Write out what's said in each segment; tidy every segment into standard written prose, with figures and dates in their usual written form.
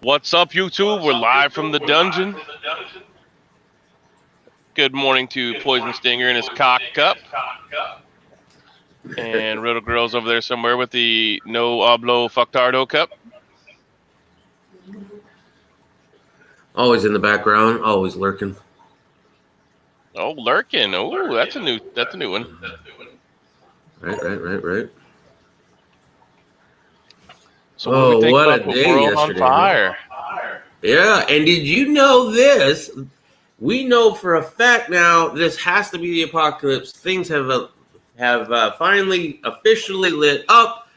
What's up, YouTube? We're live from the dungeon. Good morning to Poison Stinger and his cock cup. And Riddle Girl's over there somewhere with the No Hablo Fucktardo cup. Always in the background, always lurking. Oh, lurking. Oh, that's a new one. Right. So what do we think what about a the day world yesterday, on fire? Yeah, and did you know this? We know for a fact now this has to be the apocalypse. Things have finally officially lit up.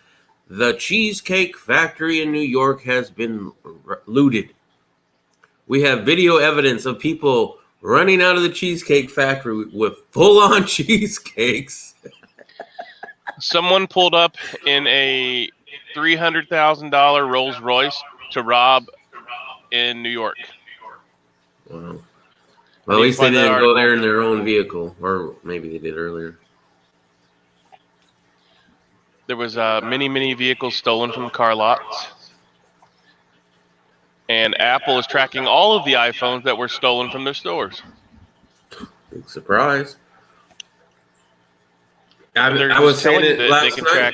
The Cheesecake Factory in New York has been looted. We have video evidence of people running out of the Cheesecake Factory with full-on cheesecakes. Someone pulled up in a $300,000 Rolls Royce to rob in New York. Wow. Well, at least they didn't go there in their own vehicle, or maybe they did earlier. There was many vehicles stolen from car lots. And Apple is tracking all of the iPhones that were stolen from their stores. Big surprise. I was saying it last they can night. track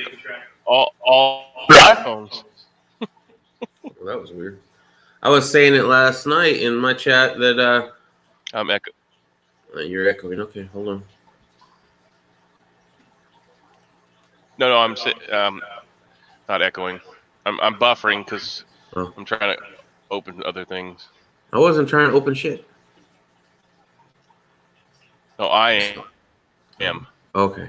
all iPhones. Well, that was weird. I was saying it last night in my chat that I'm echoing. You're echoing. Okay, hold on. No, I'm not echoing. I'm buffering because I'm trying to open other things. I wasn't trying to open shit. No, I am. Okay.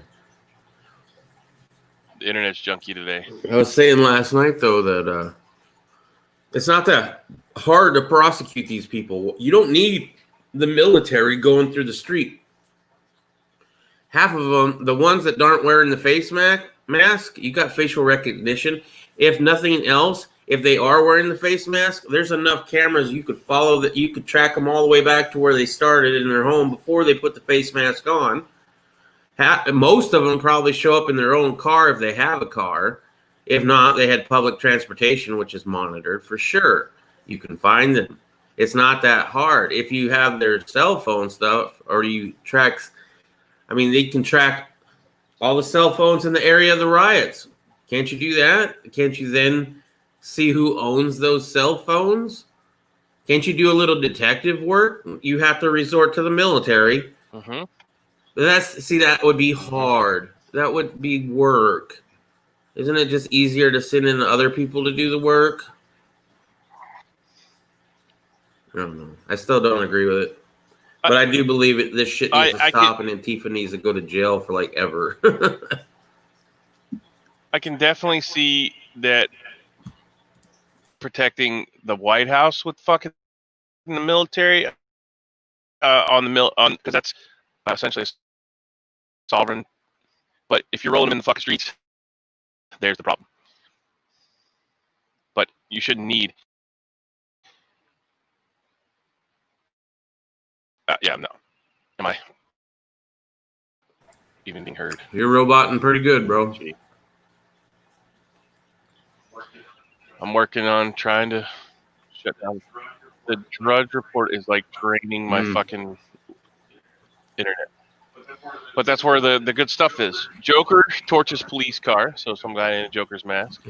The internet's junky today. I was saying last night though that it's not that hard to prosecute these people. You don't need the military going through the street. Half of them, the ones that aren't wearing the face mask, you got facial recognition. If nothing else, if they are wearing the face mask, there's enough cameras you could follow that you could track them all the way back to where they started in their home before they put the face mask on. Most of them probably show up in their own car if they have a car. If not, they had public transportation, which is monitored for sure. You can find them. It's not that hard. If you have their cell phone stuff or you track, I mean, they can track all the cell phones in the area of the riots. Can't you do that? Can't you then see who owns those cell phones? Can't you do a little detective work? You have to resort to the military. Mm-hmm. That would be hard. That would be work. Isn't it just easier to send in other people to do the work? I don't know. I still don't agree with it. But I do believe it. This shit needs to stop, and Antifa needs to go to jail for like ever. I can definitely see that protecting the White House with fucking the military because that's essentially sovereign. But if you're rolling in the fucking streets, there's the problem. But you shouldn't need. No. Am I even being heard? You're roboting pretty good, bro. Gee. I'm working on trying to shut down. The Drudge Report is like draining my fucking internet. But that's where the good stuff is. Joker torches police car, so some guy in a Joker's mask.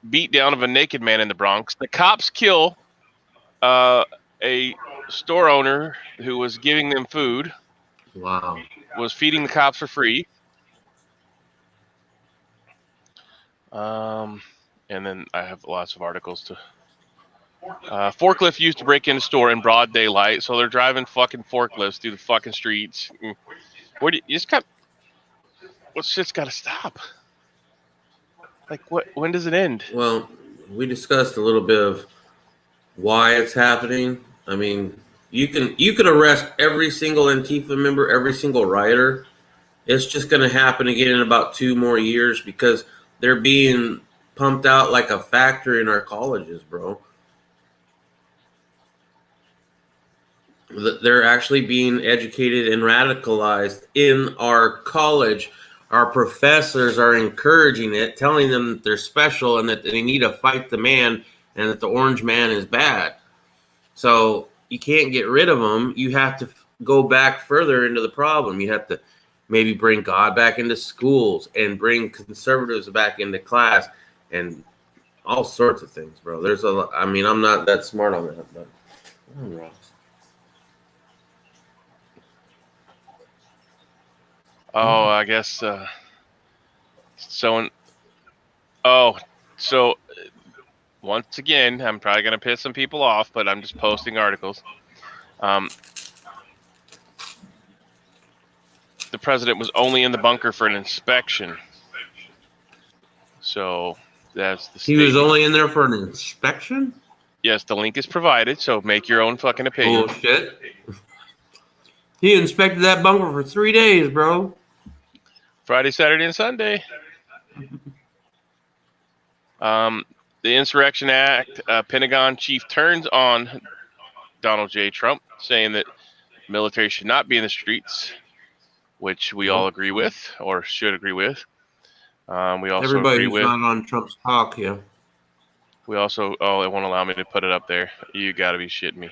Beat down of a naked man in the Bronx. The cops kill a store owner who was giving them food. Wow. Was feeding the cops for free. And then I have lots of articles to. Forklift used to break into store in broad daylight, so they're driving fucking forklifts through the fucking streets. Where do you just got? What shit's got to stop? Like what? When does it end? Well, we discussed a little bit of why it's happening. I mean, you could arrest every single Antifa member, every single rioter. It's just going to happen again in about 2 more years because they're being pumped out like a factory in our colleges, bro. They're actually being educated and radicalized in our college. Our professors are encouraging it, telling them that they're special and that they need to fight the man and that the orange man is bad. So you can't get rid of them. You have to go back further into the problem. You have to maybe bring God back into schools and bring conservatives back into class and all sorts of things, bro. There's a, I mean, I'm not that smart on that, but I'm wrong. Oh, I guess so. So once again, I'm probably gonna piss some people off, but I'm just posting articles. The president was only in the bunker for an inspection, so that's the He was statement. only in there for an inspection? Yes, the link is provided, so make your own fucking opinion. Bullshit. He inspected that bunker for 3 days, bro. Friday, Saturday, and Sunday. The Insurrection Act, Pentagon chief turns on Donald J. Trump, saying that military should not be in the streets, which we all agree with, or should agree with. We also Everybody agree who's with. not on Trump's talk, yeah. We also. Oh, it won't allow me to put it up there. You got to be shitting me.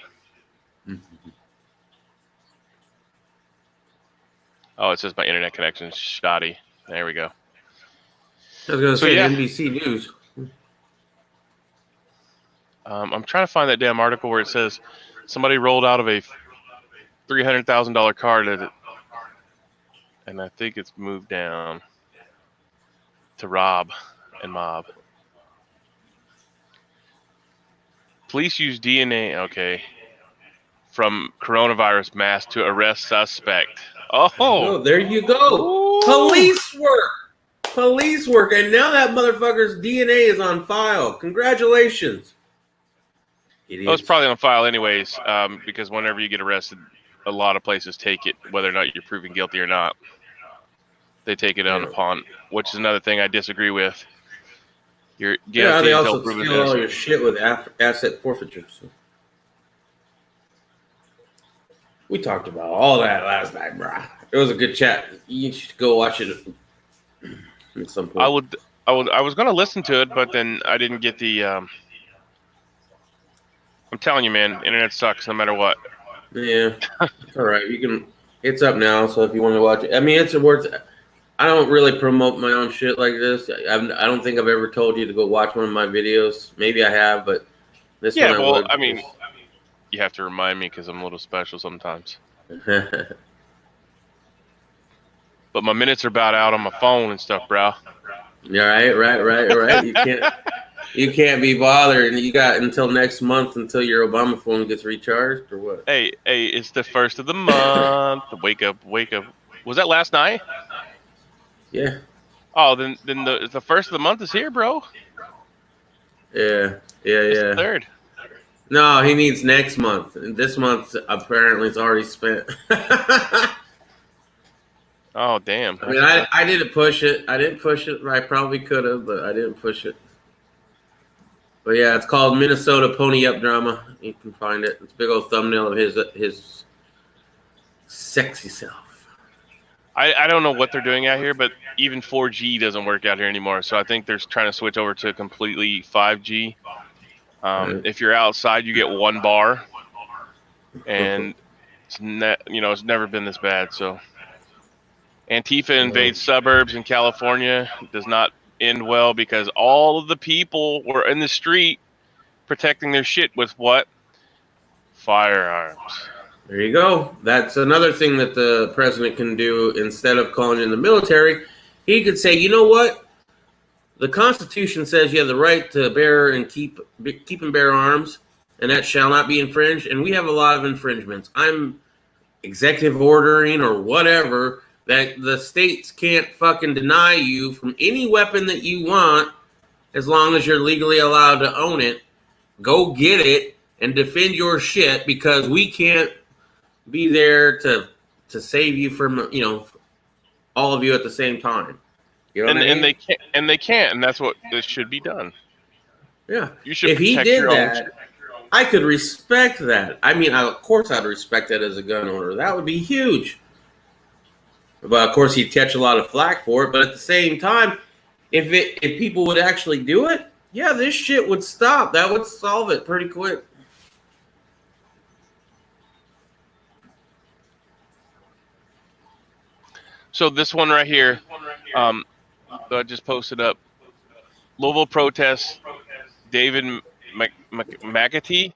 Oh, it says my internet connection is shoddy. There we go. I was going to say yeah. NBC News. I'm trying to find that damn article where it says somebody rolled out of a $300,000 car and I think it's moved down to rob and mob. Police use DNA, okay, from coronavirus mask to arrest suspect. Oh, there you go. Ooh. Police work. And now that motherfucker's DNA is on file. Congratulations. Well, it's probably on file anyways, because whenever you get arrested, a lot of places take it, whether or not you're proven guilty or not. They take it on upon, which is another thing I disagree with. You're they also steal all your shit with asset forfeiture. So. We talked about all that last night, bro. It was a good chat. You should go watch it at some point. I was going to listen to it, but then I didn't get the. I'm telling you, man, internet sucks no matter what. Yeah, it's all right. You can. It's up now, so if you want to watch it, I mean, it's worth. I don't really promote my own shit like this. I don't think I've ever told you to go watch one of my videos. Maybe I have, but this one I would. I mean, you have to remind me because I'm a little special sometimes. But my minutes are about out on my phone and stuff, bro. Yeah, right. You can't be bothered, and you got until next month until your Obama phone gets recharged, or what? Hey, it's the first of the month. Wake up. Was that last night? Yeah. Oh, then the first of the month is here, bro. Yeah. It's the third. No, he needs next month. This month apparently it's already spent. Oh, damn. I mean, I didn't push it. I probably could have, but I didn't push it. But yeah, it's called Minnesota Pony Up Drama. You can find it. It's a big old thumbnail of his sexy self. I don't know what they're doing out here, but even 4G doesn't work out here anymore. So I think they're trying to switch over to completely 5G. If you're outside, you get 1 bar, and it's never been this bad. So Antifa invades suburbs in California. It does not end well because all of the people were in the street protecting their shit with what? Firearms. There you go. That's another thing that the president can do. Instead of calling in the military, he could say, you know what? The Constitution says you have the right to bear and keep and bear arms, and that shall not be infringed. And we have a lot of infringements. I'm executive ordering or whatever that the states can't fucking deny you from any weapon that you want as long as you're legally allowed to own it. Go get it and defend your shit because we can't be there to save you from, all of you at the same time. You know what I mean? And they can't, and that's what this should be done. Yeah. You should if he protect did your own that, shit. I could respect that. I mean, of course I'd respect that as a gun owner. That would be huge. But of course, he'd catch a lot of flack for it. But at the same time, if people would actually do it, yeah, this shit would stop. That would solve it pretty quick. So this one right here, that I just posted up, Louisville protest, David McAtee.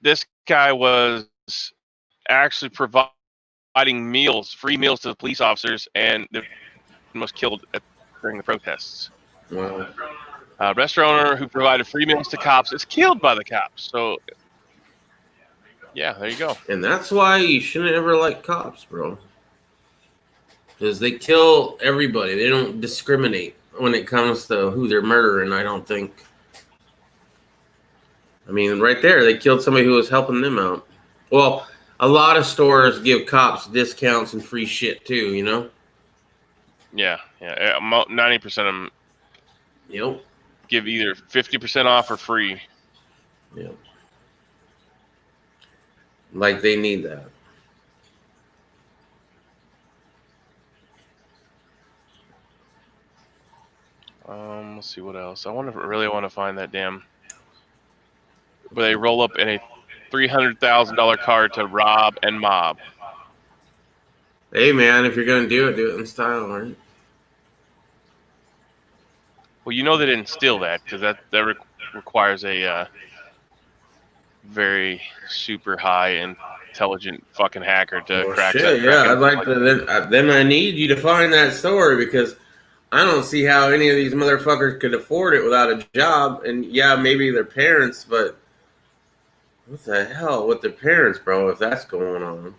This guy was actually providing meals, free meals to the police officers, and was killed during the protests. Wow. Restaurant owner who provided free meals to cops is killed by the cops. So, yeah, there you go. And that's why you shouldn't ever like cops, bro. Because they kill everybody. They don't discriminate when it comes to who they're murdering, I don't think. I mean, right there, they killed somebody who was helping them out. Well, a lot of stores give cops discounts and free shit too, you know? Yeah. 90% of them give either 50% off or free. Yep. Like they need that. Let's see what else. I really want to find that damn where they roll up in a $300,000 car to rob and mob. Hey man, if you're gonna do it in style, right? Well, you know they didn't steal that because that requires a very super high intelligent fucking hacker to crack that. Yeah, I'd like to. Then I need you to find that story because I don't see how any of these motherfuckers could afford it without a job. And yeah, maybe their parents, but what the hell with their parents, bro? If that's going on.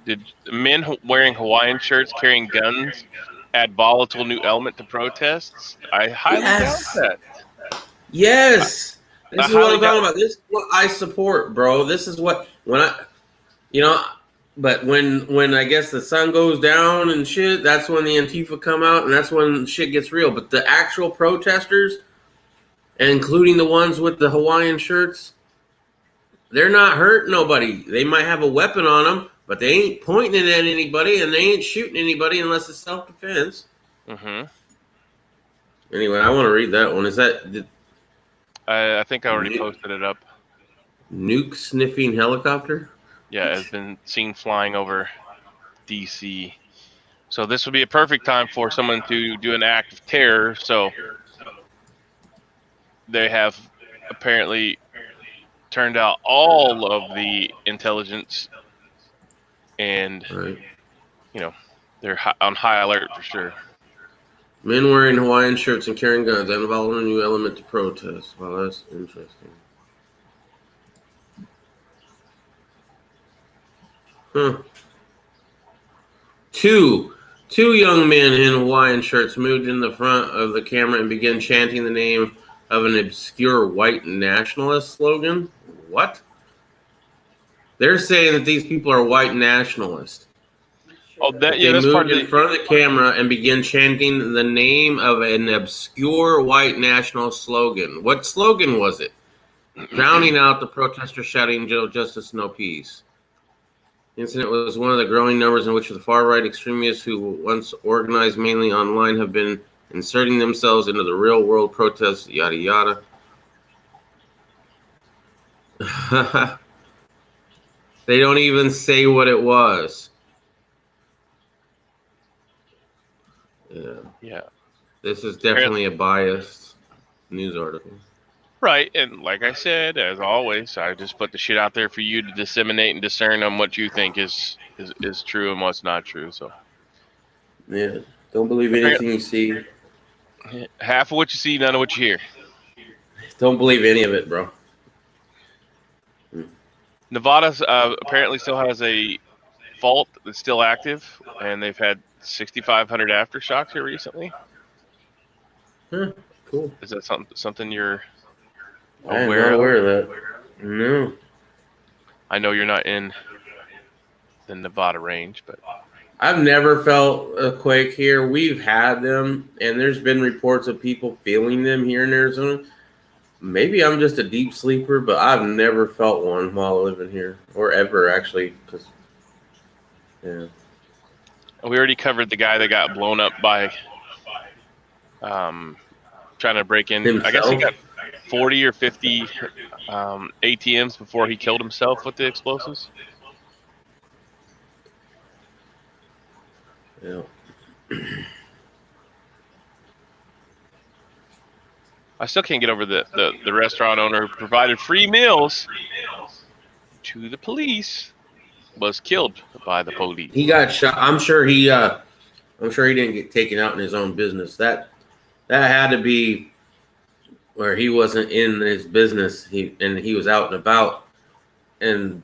Did men wearing Hawaiian shirts carrying guns add volatile new element to protests? I highly doubt that. Yes. This is what I'm talking about. This is what I support, bro. This is what but when I guess the sun goes down and shit, that's when the Antifa come out and that's when shit gets real. But the actual protesters, including the ones with the Hawaiian shirts, they're not hurting nobody. They might have a weapon on them, but they ain't pointing it at anybody and they ain't shooting anybody unless it's self-defense. Mm-hmm. Anyway, I want to read that one. Is that... I think I already posted it up. Nuke sniffing helicopter? Yeah, has been seen flying over D.C. So this would be a perfect time for someone to do an act of terror. So they have apparently turned out all of the intelligence and, they're on high alert for sure. Men wearing Hawaiian shirts and carrying guns and involving a new element to protest. Wow, that's interesting. Huh. Two young men in Hawaiian shirts moved in the front of the camera and began chanting the name of an obscure white nationalist slogan. What? They're saying that these people are white nationalists. Oh, they moved in front of the camera and began chanting the name of an obscure white national slogan. What slogan was it? Drowning out the protesters shouting "Justice, no peace." The incident was one of the growing numbers in which the far-right extremists who once organized mainly online have been inserting themselves into the real-world protests, yada yada. They don't even say what it was. Yeah. This is definitely a biased news article. Right, and like I said, as always, I just put the shit out there for you to disseminate and discern on what you think is true and what's not true. So, yeah, don't believe anything you see. Half of what you see, none of what you hear. Don't believe any of it, bro. Nevada apparently still has a fault that's still active, and they've had 6,500 aftershocks here recently. Cool. Is that something you're aware I'm not aware of that? No. I know you're not in the Nevada range, but I've never felt a quake here. We've had them, and there's been reports of people feeling them here in Arizona. Maybe I'm just a deep sleeper, but I've never felt one while living here, or ever actually. Cause, yeah. We already covered the guy that got blown up by trying to break in. I guess he Himself. got 40 or 50 ATMs before he killed himself with the explosives. Yeah. I still can't get over the restaurant owner who provided free meals to the police was killed by the police. He got shot. I'm sure he didn't get taken out in his own business. That had to be where he wasn't in his business. He was out and about and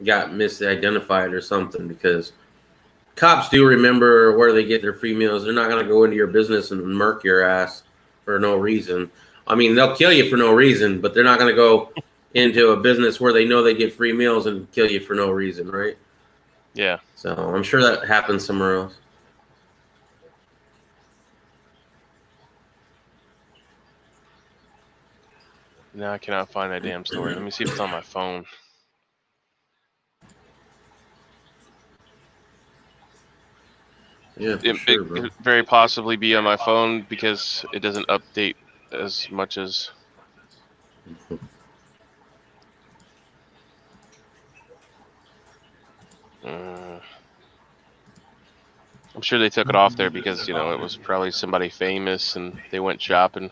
got misidentified or something, because cops do remember where they get their free meals. They're not going to go into your business and murk your ass for no reason. I mean, they'll kill you for no reason, but they're not going to go into a business where they know they get free meals and kill you for no reason, right? Yeah. So I'm sure that happens somewhere else. Now I cannot find that damn story. Let me see if it's on my phone. Yeah, for sure, bro. It could very possibly be on my phone because it doesn't update as much as. I'm sure they took it off there because, you know, it was probably somebody famous and they went shopping.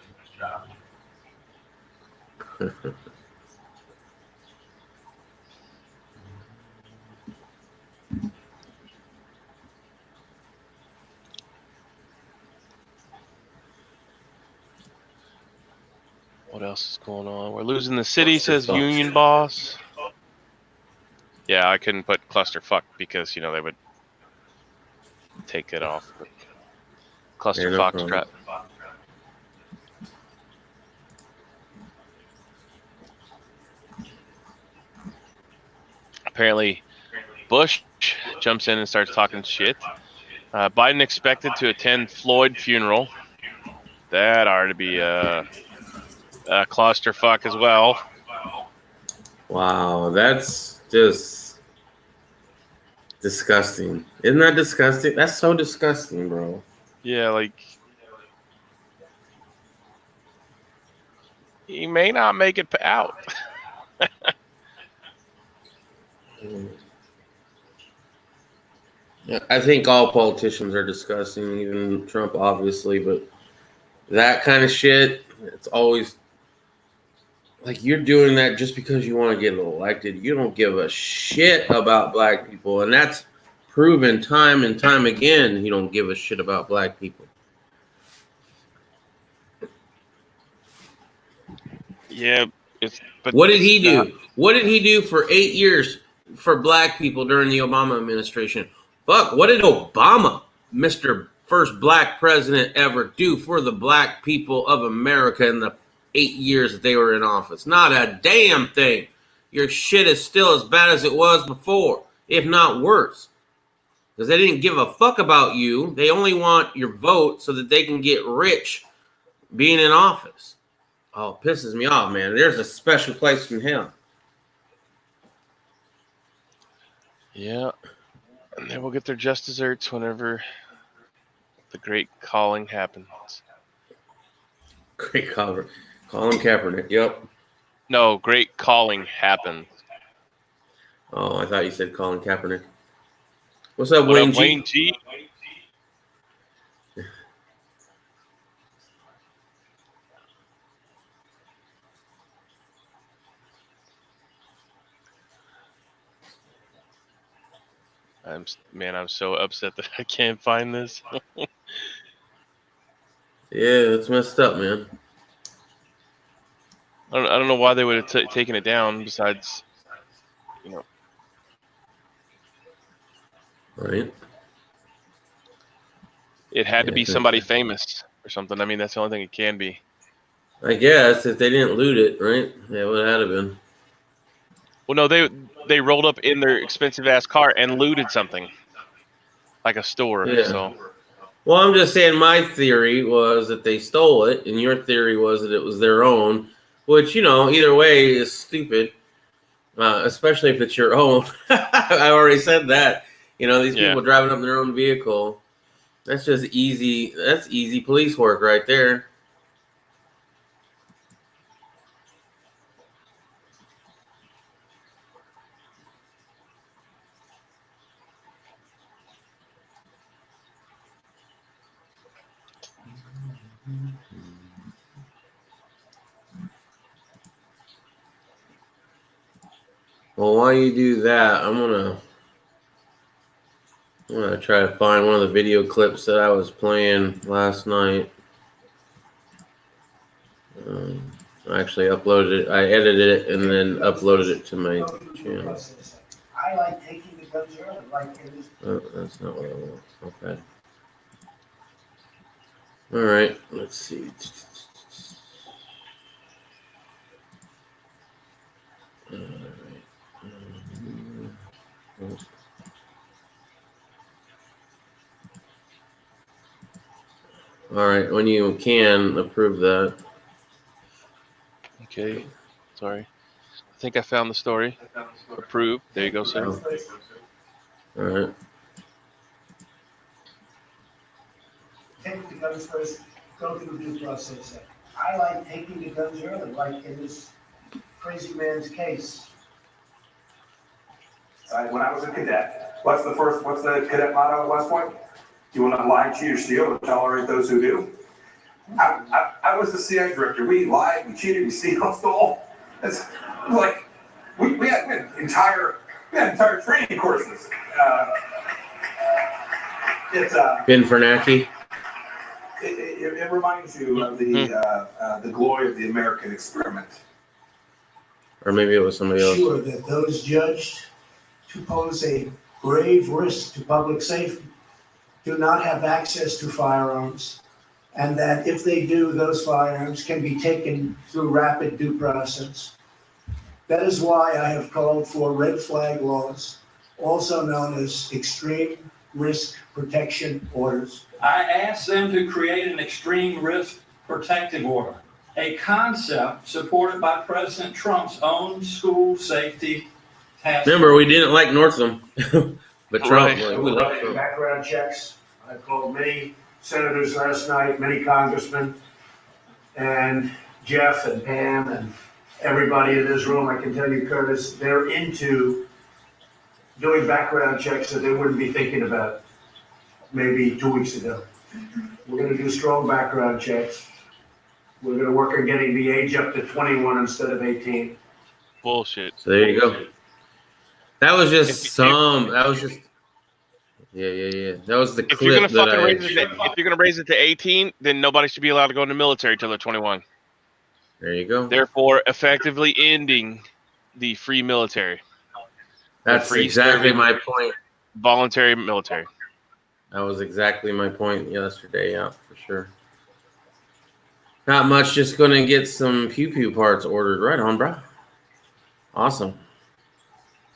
What else is going on? We're losing the city, says Union Boss. Yeah, I couldn't put clusterfuck because, you know, they would take it off. But cluster foxtrot. Apparently, Bush jumps in and starts talking shit. Biden expected to attend Floyd funeral. That ought to be a clusterfuck as well. Wow, that's just disgusting. Isn't that disgusting? That's so disgusting, bro. Yeah, like, he may not make it out. Yeah, I think all politicians are disgusting, even Trump, obviously, but that kind of shit, it's always like, you're doing that just because you want to get elected. You don't give a shit about black people, and that's proven time and time again. You don't give a shit about black people. Yeah, but what did he do? What did he do for 8 years for black people during the Obama administration? Fuck, what did Obama, Mr. First Black President, ever do for the black people of America in the 8 years that they were in office? Not a damn thing. Your shit is still as bad as it was before, if not worse. Because they didn't give a fuck about you. They only want your vote so that they can get rich being in office. Oh, it pisses me off, man. There's a special place in hell. Yeah. And they will get their just desserts whenever the great calling happens. Great cover. Colin Kaepernick, yep. No, great calling happens. Oh, I thought you said Colin Kaepernick. What's up, What Wayne up, G? Wayne G? I'm so upset that I can't find this. Yeah, it's messed up, man. I don't know why they would have taken it down. Besides, you know, Right. it had to be somebody famous or something. I mean, that's the only thing it can be. I guess if they didn't loot it, right? Yeah, it would have been. Well, no, they rolled up in their expensive ass car and looted something, like a store. Yeah. So. Well, I'm just saying my theory was that they stole it, and your theory was that it was their own. which, either way is stupid, especially if it's your own. I already said that. These people driving up their own vehicle. That's just easy. That's easy police work right there. Well, while you do that, I'm gonna try to find one of the video clips that I was playing last night. I actually uploaded it. I edited it and then uploaded it to my channel. I like taking the guns early, like it is. Oh, that's not what I want. Okay. All right. Let's see. All right. All right. When you can approve that. Okay. Sorry. I think I found the story. Approved. There you go, sir. Oh. All right. Take the guns first, go through due process. I like taking the guns early, like in this crazy man's case. When I was a cadet, what's the cadet motto at West Point? You will not lie, cheat, or steal, or tolerate those who do. I was the CIA director. We lied, we cheated, we stole. It's like we had entire training courses. Ben Bernanke. It reminds you of the glory of the American experiment. Or maybe it was somebody else. Sure that those judged to pose a grave risk to public safety do not have access to firearms, and that if they do, those firearms can be taken through rapid due process. That is why I have called for red flag laws, also known as extreme risk protection orders. I asked them to create an extreme risk protective order, a concept supported by President Trump's own school safety task. Remember, we didn't like Northam, but Trump. Right. We liked Trump. Background checks. I called many senators last night, many congressmen, and Jeff and Pam and everybody in this room. I can tell you, Curtis, they're into doing background checks that they wouldn't be thinking about maybe 2 weeks ago. We're going to do strong background checks. We're going to work on getting the age up to 21 instead of 18. Bullshit. So there you go. That was just Yeah. That was the If clip you're gonna that fucking if you're gonna raise it to 18, then nobody should be allowed to go in the military till they're 21. There you go. Therefore, effectively ending the free military. That's free exactly serving my point. Voluntary military. That was exactly my point yesterday. Yeah, for sure. Not much. Just going to get some pew parts ordered. Right on, bro. Awesome.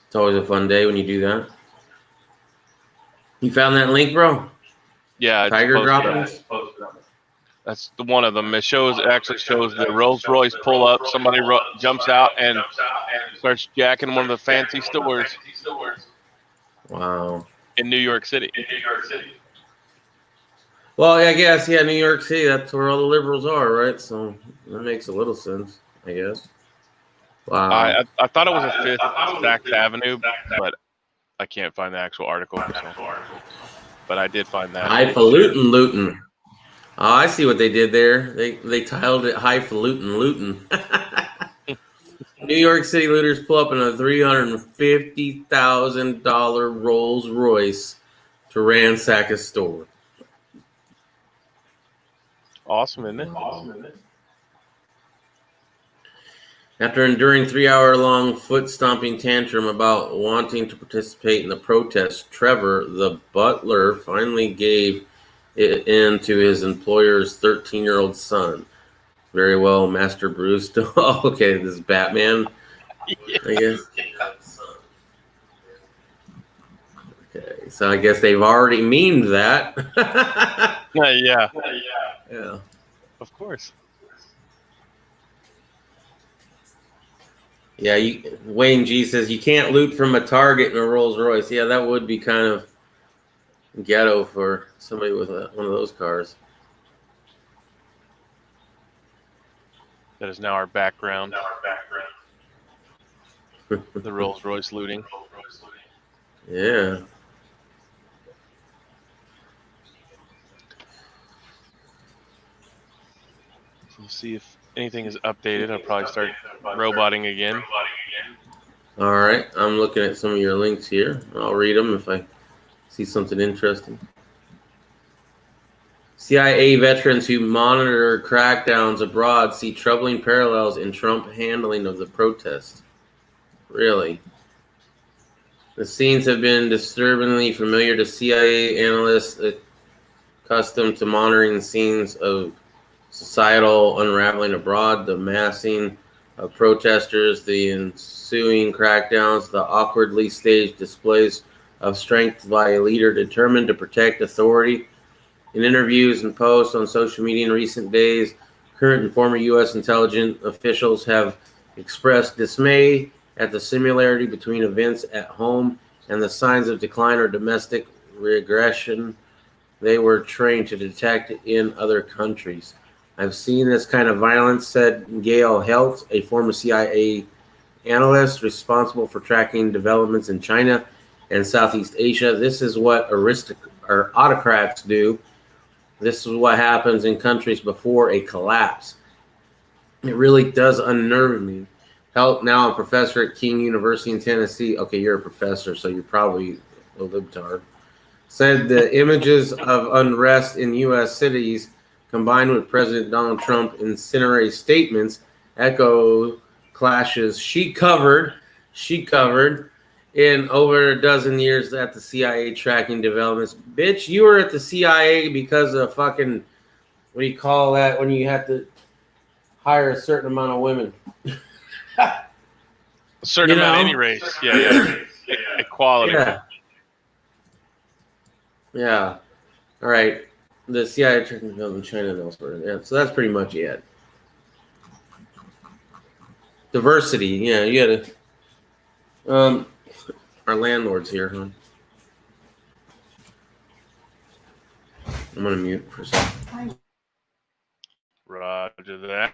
It's always a fun day when you do that. You found that link, bro? Yeah. Tiger droppings? That's the one of them. It actually shows the Rolls Royce pull up. Somebody jumps out and starts jacking one of the fancy stores. Wow. In New York City. Well, I guess, New York City, that's where all the liberals are, right? So that makes a little sense, I guess. Wow. I thought it was a Fifth Saks Avenue, but I can't find the actual article. So. But I did find that. Highfalutin lootin'. Oh, I see what they did there. They titled it Highfalutin lootin'. New York City looters pull up in a $350,000 Rolls Royce to ransack a store. Awesome, isn't it? After enduring 3-hour-long foot-stomping tantrum about wanting to participate in the protest, Trevor, the butler, finally gave it in to his employer's 13-year-old son. Very well, Master Bruce. Oh, okay, this is Batman, I guess. Okay, so I guess they've already memed that. Yeah. Yeah. Of course. Yeah, Wayne G says you can't loot from a Target in a Rolls Royce. Yeah, that would be kind of ghetto for somebody with one of those cars. That is now our background. The Rolls Royce looting. Yeah. We'll see if anything is updated. I'll probably start roboting again. All right. I'm looking at some of your links here. I'll read them if I see something interesting. CIA veterans who monitor crackdowns abroad see troubling parallels in Trump handling of the protests. Really? The scenes have been disturbingly familiar to CIA analysts accustomed to monitoring scenes of societal unraveling abroad, the massing of protesters, the ensuing crackdowns, the awkwardly staged displays of strength by a leader determined to protect authority. In interviews and posts on social media in recent days, current and former U.S. intelligence officials have expressed dismay at the similarity between events at home and the signs of decline or domestic regression they were trained to detect in other countries. I've seen this kind of violence, said Gail Helt, a former CIA analyst responsible for tracking developments in China and Southeast Asia. This is what autocrats do. This is what happens in countries before a collapse. It really does unnerve me. Now I'm a professor at King University in Tennessee. Okay, you're a professor, so you're probably a libtard. Said the images of unrest in U.S. cities combined with President Donald Trump incendiary statements echo clashes she covered in over a dozen years at the CIA tracking developments. Bitch, you were at the CIA because of fucking, what do you call that, when you have to hire a certain amount of women? A certain amount of any race. Yeah. Equality. Yeah. All right. The CIA tracking development in China and elsewhere. Yeah, so that's pretty much it. Diversity. Yeah, you gotta. Our landlord's here, huh? I'm gonna mute for a second. Roger that.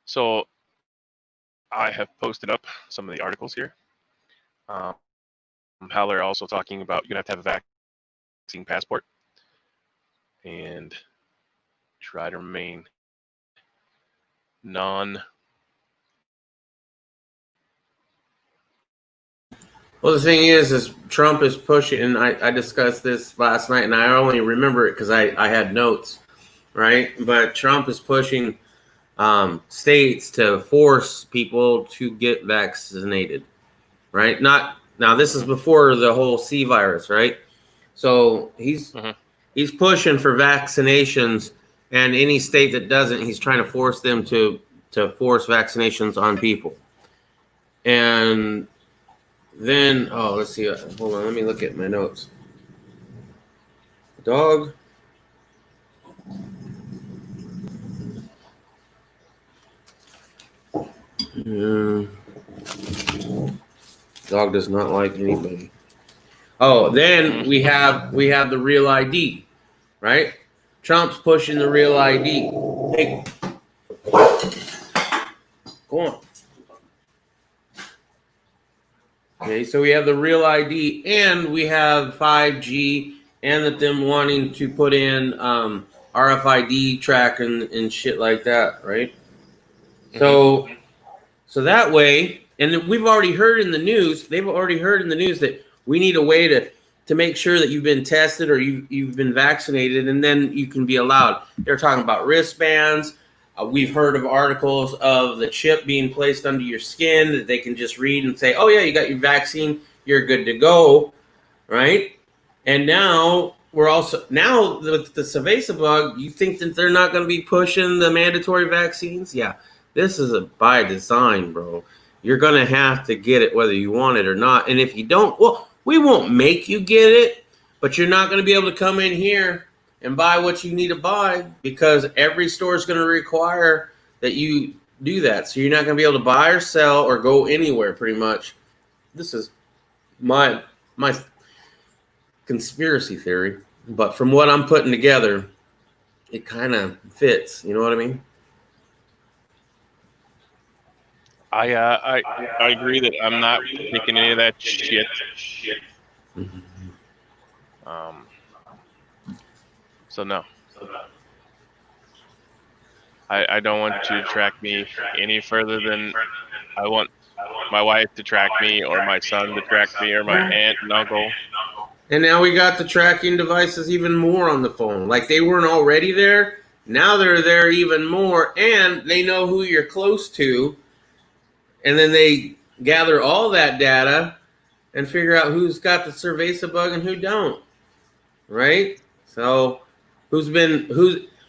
So I have posted up some of the articles here. How they're also talking about you're gonna have to have a vaccine passport and try to remain non. Well, the thing is Trump is pushing, and I discussed this last night, and I only remember it because I had notes, right? But Trump is pushing states to force people to get vaccinated, right? Now, this is before the whole C virus, right? So he's pushing for vaccinations, and any state that doesn't, he's trying to force them to force vaccinations on people. And then, let's see. Hold on, let me look at my notes. Dog. Dog does not like anybody. Oh, then we have the real ID, right? Trump's pushing the real ID. Hey, go on. Okay, so we have the real ID, and we have 5G, and that them wanting to put in RFID tracking and shit like that, right? So that way, and we've already heard in the news, they've already heard in the news that we need a way to make sure that you've been tested or you've been vaccinated, and then you can be allowed. They're talking about wristbands. We've heard of articles of the chip being placed under your skin that they can just read and say, oh, yeah, you got your vaccine, you're good to go, right? And now with the Cerveza bug, you think that they're not going to be pushing the mandatory vaccines? Yeah, this is by design, bro. You're going to have to get it whether you want it or not. And if you don't, well, we won't make you get it, but you're not going to be able to come in here and buy what you need to buy because every store is going to require that you do that. So you're not going to be able to buy or sell or go anywhere pretty much. This is my conspiracy theory, but from what I'm putting together, it kind of fits. You know what I mean? I agree that I'm not taking any of that shit. So no. I don't want to track me any further than I want my wife to track me, or my son to track me, or my aunt and uncle. And now we got the tracking devices even more on the phone. Like they weren't already there. Now they're there even more, and they know who you're close to. And then they gather all that data and figure out who's got the cerveza bug and who don't. Right? So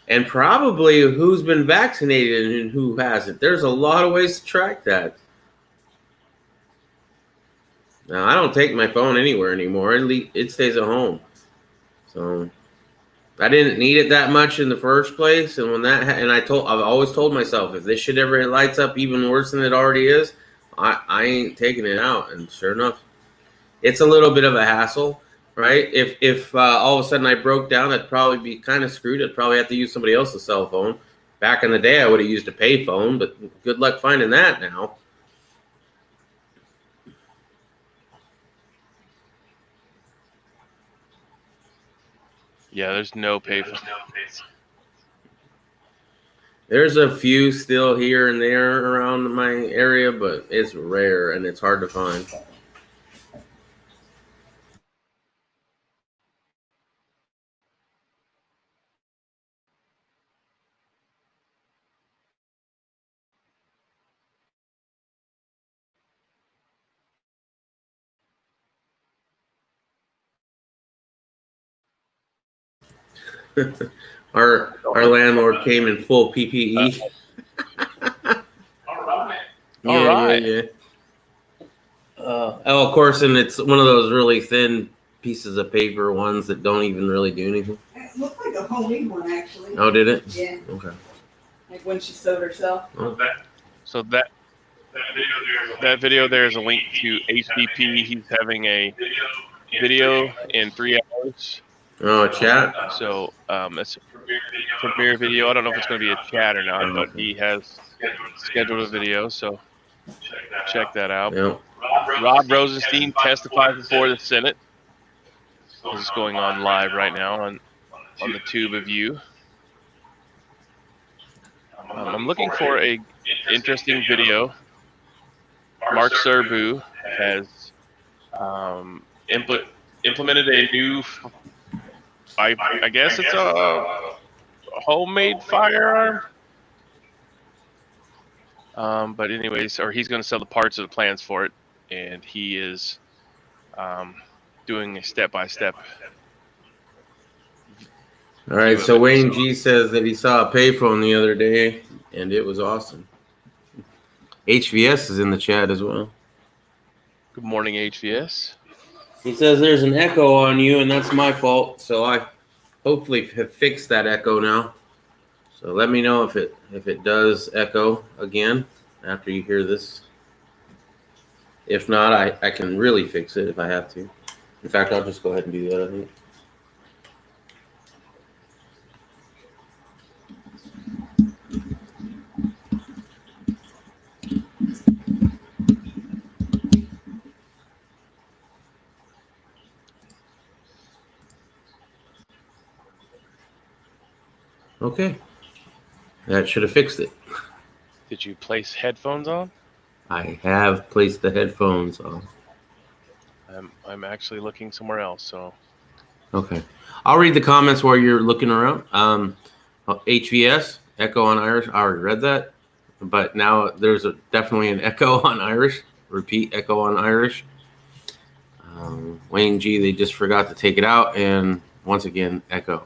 and probably who's been vaccinated and who hasn't. There's a lot of ways to track that. Now, I don't take my phone anywhere anymore. It stays at home. So I didn't need it that much in the first place. And when I've always told myself, if this shit ever lights up even worse than it already is, I ain't taking it out. And sure enough, it's a little bit of a hassle, right? If all of a sudden I broke down, I'd probably be kind of screwed. I'd probably have to use somebody else's cell phone. Back in the day, I would have used a pay phone, but good luck finding that now. Yeah, there's no payphone. There's a few still here and there around my area, but it's rare and it's hard to find. Our landlord came in full PPE. All right. Yeah. Of course, and it's one of those really thin pieces of paper ones that don't even really do anything. It looked like a homemade one, actually. Oh, did it? Yeah. Okay. Like when she sewed herself. Oh. So that video there is a link to HDP. He's having a video in 3 hours. Oh, chat? So it's a premiere video. I don't know if it's going to be a chat or not, but he has scheduled a video, so check that out. Yep. Rob Rosenstein testified before the Senate. This is going on live right now on the tube of you. I'm looking for a interesting video. Mark Serbu has implemented a new, I guess it's a homemade firearm. But anyways, or he's going to sell the parts of the plans for it, and he is doing a step-by-step. All right, so Wayne G says that he saw a payphone the other day, and it was awesome. HVS is in the chat as well. Good morning, HVS. He says there's an echo on you, and that's my fault. So I hopefully have fixed that echo now. So let me know if it does echo again after you hear this. If not, I can really fix it if I have to. In fact, I'll just go ahead and do that, I think. Okay. That should have fixed it. Did you place headphones on? I have placed the headphones on. I'm actually looking somewhere else, so. Okay. I'll read the comments while you're looking around. HVS, echo on Irish. I already read that. But now there's definitely an echo on Irish. Repeat, echo on Irish. Wayne G, they just forgot to take it out. And once again, echo.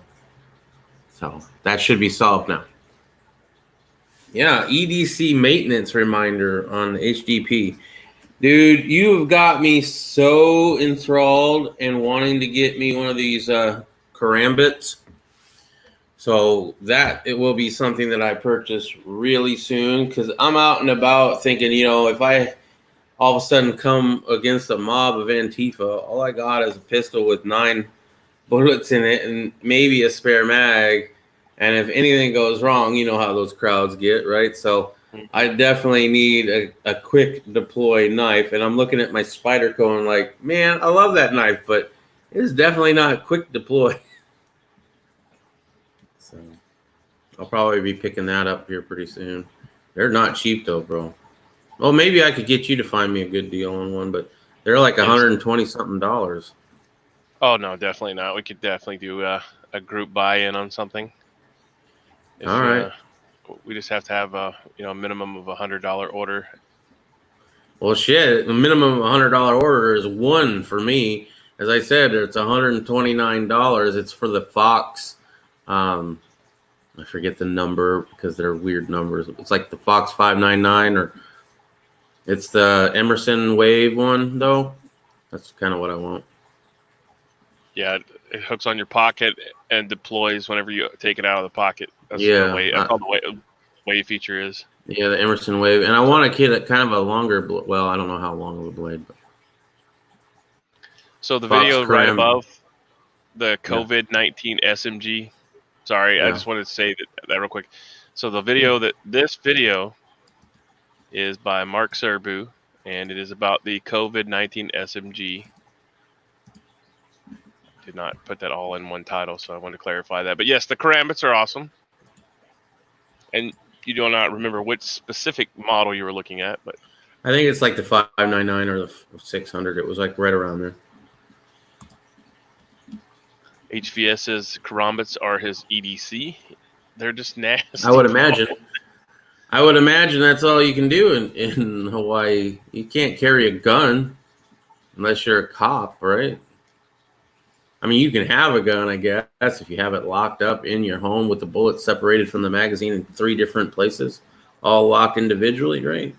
So that should be solved now. Yeah, EDC maintenance reminder on HDP. Dude, you've got me so enthralled and wanting to get me one of these karambits. So that it will be something that I purchase really soon because I'm out and about thinking, if I all of a sudden come against a mob of Antifa, all I got is a pistol with 9 bullets in it and maybe a spare mag. And if anything goes wrong, you know how those crowds get, right? So I definitely need a quick deploy knife. And I'm looking at my Spyderco and like, man, I love that knife, but it's definitely not quick deploy. So I'll probably be picking that up here pretty soon. They're not cheap though, bro. Well, maybe I could get you to find me a good deal on one, but they're like $120 something. Oh no, definitely not. We could definitely do a group buy-in on something. All right. We just have to have a minimum of $100 order. Well, shit. The minimum of $100 order is 1 for me. As I said, it's $129. It's for the Fox. I forget the number because they're weird numbers. It's like the Fox 599 or it's the Emerson Wave one though. That's kind of what I want. Yeah, it hooks on your pocket and deploys whenever you take it out of the pocket. That's Yeah, the way the wave feature is. Yeah, the Emerson Wave, and I want to get kind of a longer. Well, I don't know how long of a blade, but so the Fox video right Cram. above the COVID-19 SMG. Sorry, I just wanted to say that real quick. So the video this video is by Mark Serbu, and it is about the COVID-19 SMG. Did not put that all in one title, so I wanted to clarify that. But yes, the karambits are awesome. And you do not remember which specific model you were looking at, but I think it's like the 599 or the 600. It was like right around there. HVS's karambits are his EDC. They're just nasty. I would imagine. I would imagine that's all you can do in Hawaii. You can't carry a gun unless you're a cop, right? I mean, you can have a gun, I guess, if you have it locked up in your home with the bullets separated from the magazine in 3 different places, all locked individually, right?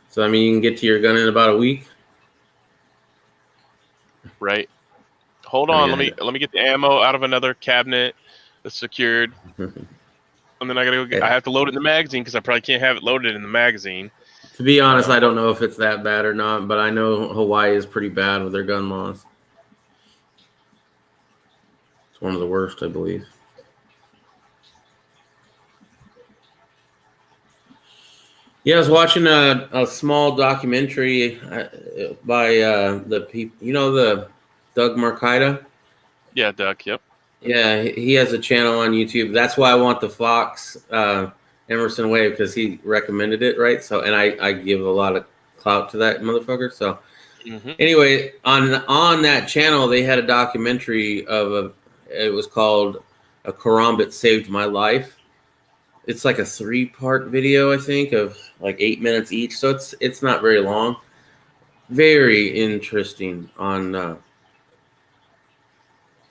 So, I mean, you can get to your gun in about a week. Right. Hold on, let me get the ammo out of another cabinet that's secured. And then I gotta go I have to load it in the magazine because I probably can't have it loaded in the magazine. To be honest, I don't know if it's that bad or not, but I know Hawaii is pretty bad with their gun laws. It's one of the worst, I believe. Yeah, I was watching a small documentary by the people, the Doug Marcaida. Yeah, Doug, yep. Yeah, he has a channel on YouTube. That's why I want the Fox Emerson Wave because he recommended it, right? So, and I give a lot of clout to that motherfucker. So, anyway, on that channel, they had a documentary it was called "A Karambit Saved My Life." It's like a 3-part video, I think, of like 8 minutes each. So it's not very long. Very interesting on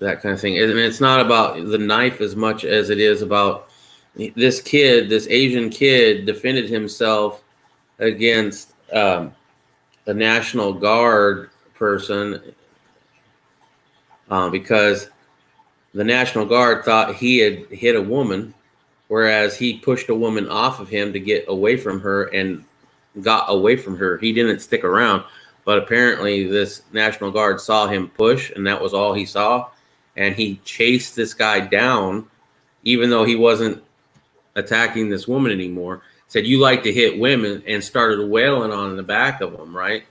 that kind of thing. And it's not about the knife as much as it is about this Asian kid defended himself against the National Guard person because the National Guard thought he had hit a woman, whereas he pushed a woman off of him to get away from her and got away from her. He didn't stick around, but apparently this National Guard saw him push, and that was all he saw. And he chased this guy down, even though he wasn't attacking this woman anymore. Said, "You like to hit women," and started wailing on the back of him, right?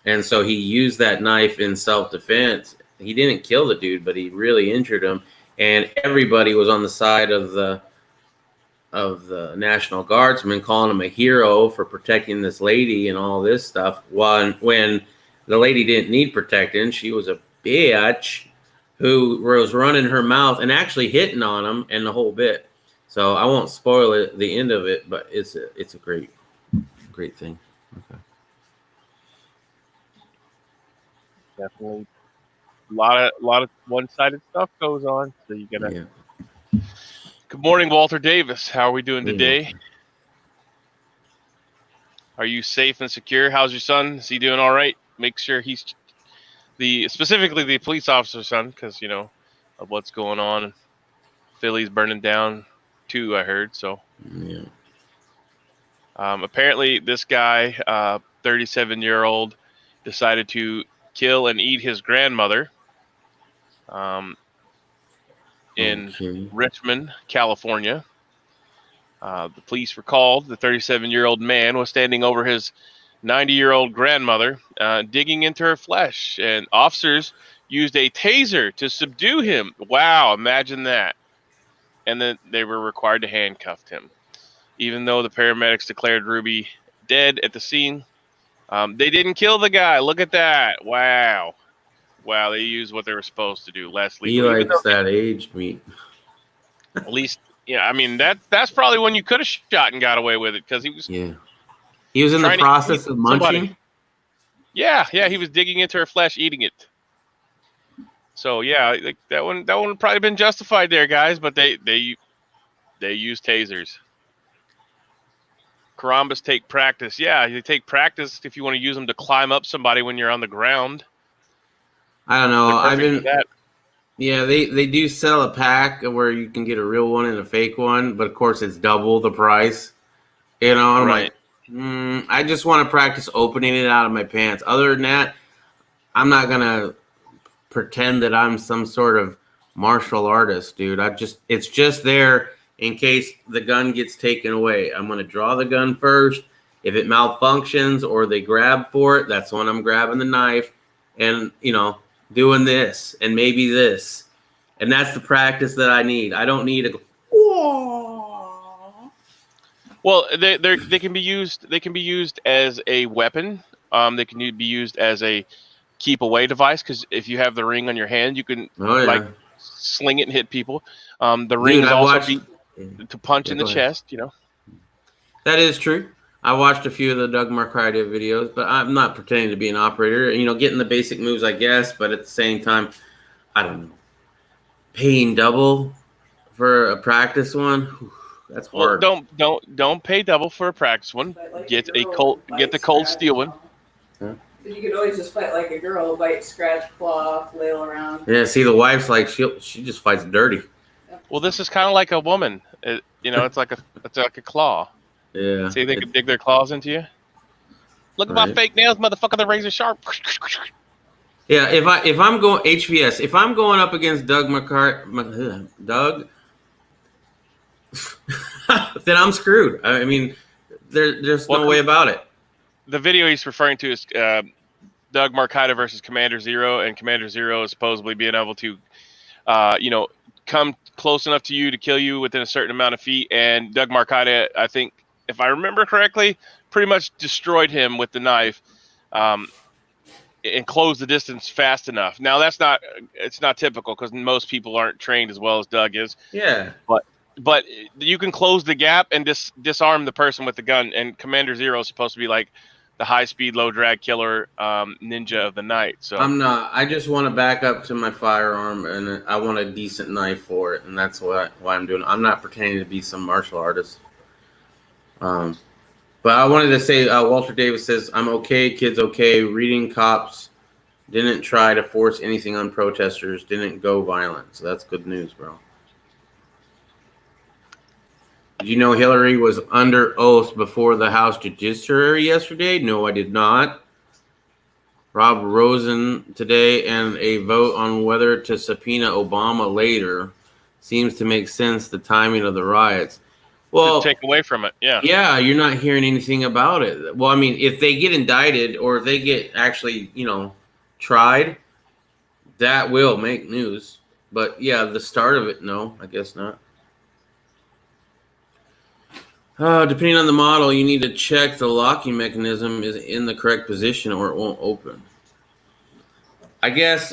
And so he used that knife in self-defense. He didn't kill the dude, but he really injured him. And everybody was on the side of the National Guardsmen, calling him a hero for protecting this lady and all this stuff. When the lady didn't need protecting, she was a bitch who was running her mouth and actually hitting on him and the whole bit. So I won't spoil it, the end of it, but it's a great thing. Okay. Definitely. A lot of one-sided stuff goes on. So you gotta. Yeah. Good morning, Walter Davis. How are we doing today? Are you safe and secure? How's your son? Is he doing all right? Make sure he's specifically the police officer's son, because of what's going on. Philly's burning down too, I heard. So Yeah. apparently this guy, 37-year-old, decided to kill and eat his grandmother in Okay. Richmond, California. The police were called. The 37-year-old man was standing over his 90-year-old grandmother, digging into her flesh, and officers used a taser to subdue him. Wow, imagine that. And then they were required to handcuff him. Even though the paramedics declared Ruby dead at the scene, they didn't kill the guy. Look at that. Wow. Wow, they used what they were supposed to do. Less He legal. likes that aged meat. At least, yeah, I mean, that's probably when you could have shot and got away with it, because he was Yeah. He was in the trying to process eat of munching. somebody. Yeah, he was digging into her flesh, eating it. So yeah, like that one would probably been justified there, guys. But they use tasers. Karambas take practice. Yeah, they take practice if you want to use them to climb up somebody when you're on the ground. I don't know. They're I've perfect for been. that. Yeah, they do sell a pack where you can get a real one and a fake one, but of course it's double the price. You know, and I'm Right. like, I just want to practice opening it out of my pants. Other than that, I'm not gonna pretend that I'm some sort of martial artist, dude. It's just there in case the gun gets taken away. I'm gonna draw the gun first. If it malfunctions or they grab for it, that's when I'm grabbing the knife and doing this and maybe this. And that's the practice that I need. I don't need a Well, they can be used. They can be used as a weapon. They can be used as a keep away device, because if you have the ring on your hand, you can like sling it and hit people. The ring is also to punch in the chest. That is true. I watched a few of the Doug Marcaida videos, but I'm not pretending to be an operator. Getting the basic moves, I guess, but at the same time, I don't know. Paying double for a practice one, that's hard. Well, don't pay double for a practice one. Get the cold steel one. Huh? You could always just fight like a girl, bite, scratch, claw, flail around. Yeah, see, the wife's like she just fights dirty. Well, this is kind of like a woman. It's like a claw. Yeah. See, they could dig their claws into you. Look at my fake nails, motherfucker. The razor sharp. Yeah, if I'm going HVS, if I'm going up against Doug, then I'm screwed. I mean, there's no way about it. The video he's referring to is Doug Marcaida versus Commander Zero, and Commander Zero is supposedly being able to, come close enough to you to kill you within a certain amount of feet. And Doug Marcaida, I think, if I remember correctly, pretty much destroyed him with the knife, and closed the distance fast enough. Now it's not typical, because most people aren't trained as well as Doug is. Yeah. But you can close the gap and disarm the person with the gun. And Commander Zero is supposed to be like the high-speed, low-drag killer ninja of the night. So I'm not. I just want to back up to my firearm, and I want a decent knife for it, and that's why I'm doing it. I'm not pretending to be some martial artist. But I wanted to say, Walter Davis says, I'm okay, kids okay. Reading cops didn't try to force anything on protesters, didn't go violent. So that's good news, bro. Did you know Hillary was under oath before the House Judiciary yesterday? No, I did not. Rob Rosen today, and a vote on whether to subpoena Obama later seems to make sense, the timing of the riots. Well, take away from it, yeah. Yeah, you're not hearing anything about it. Well, I mean, if they get indicted or if they get actually, tried, that will make news. But yeah, the start of it, no, I guess not. Depending on the model, you need to check the locking mechanism is in the correct position or it won't open. I guess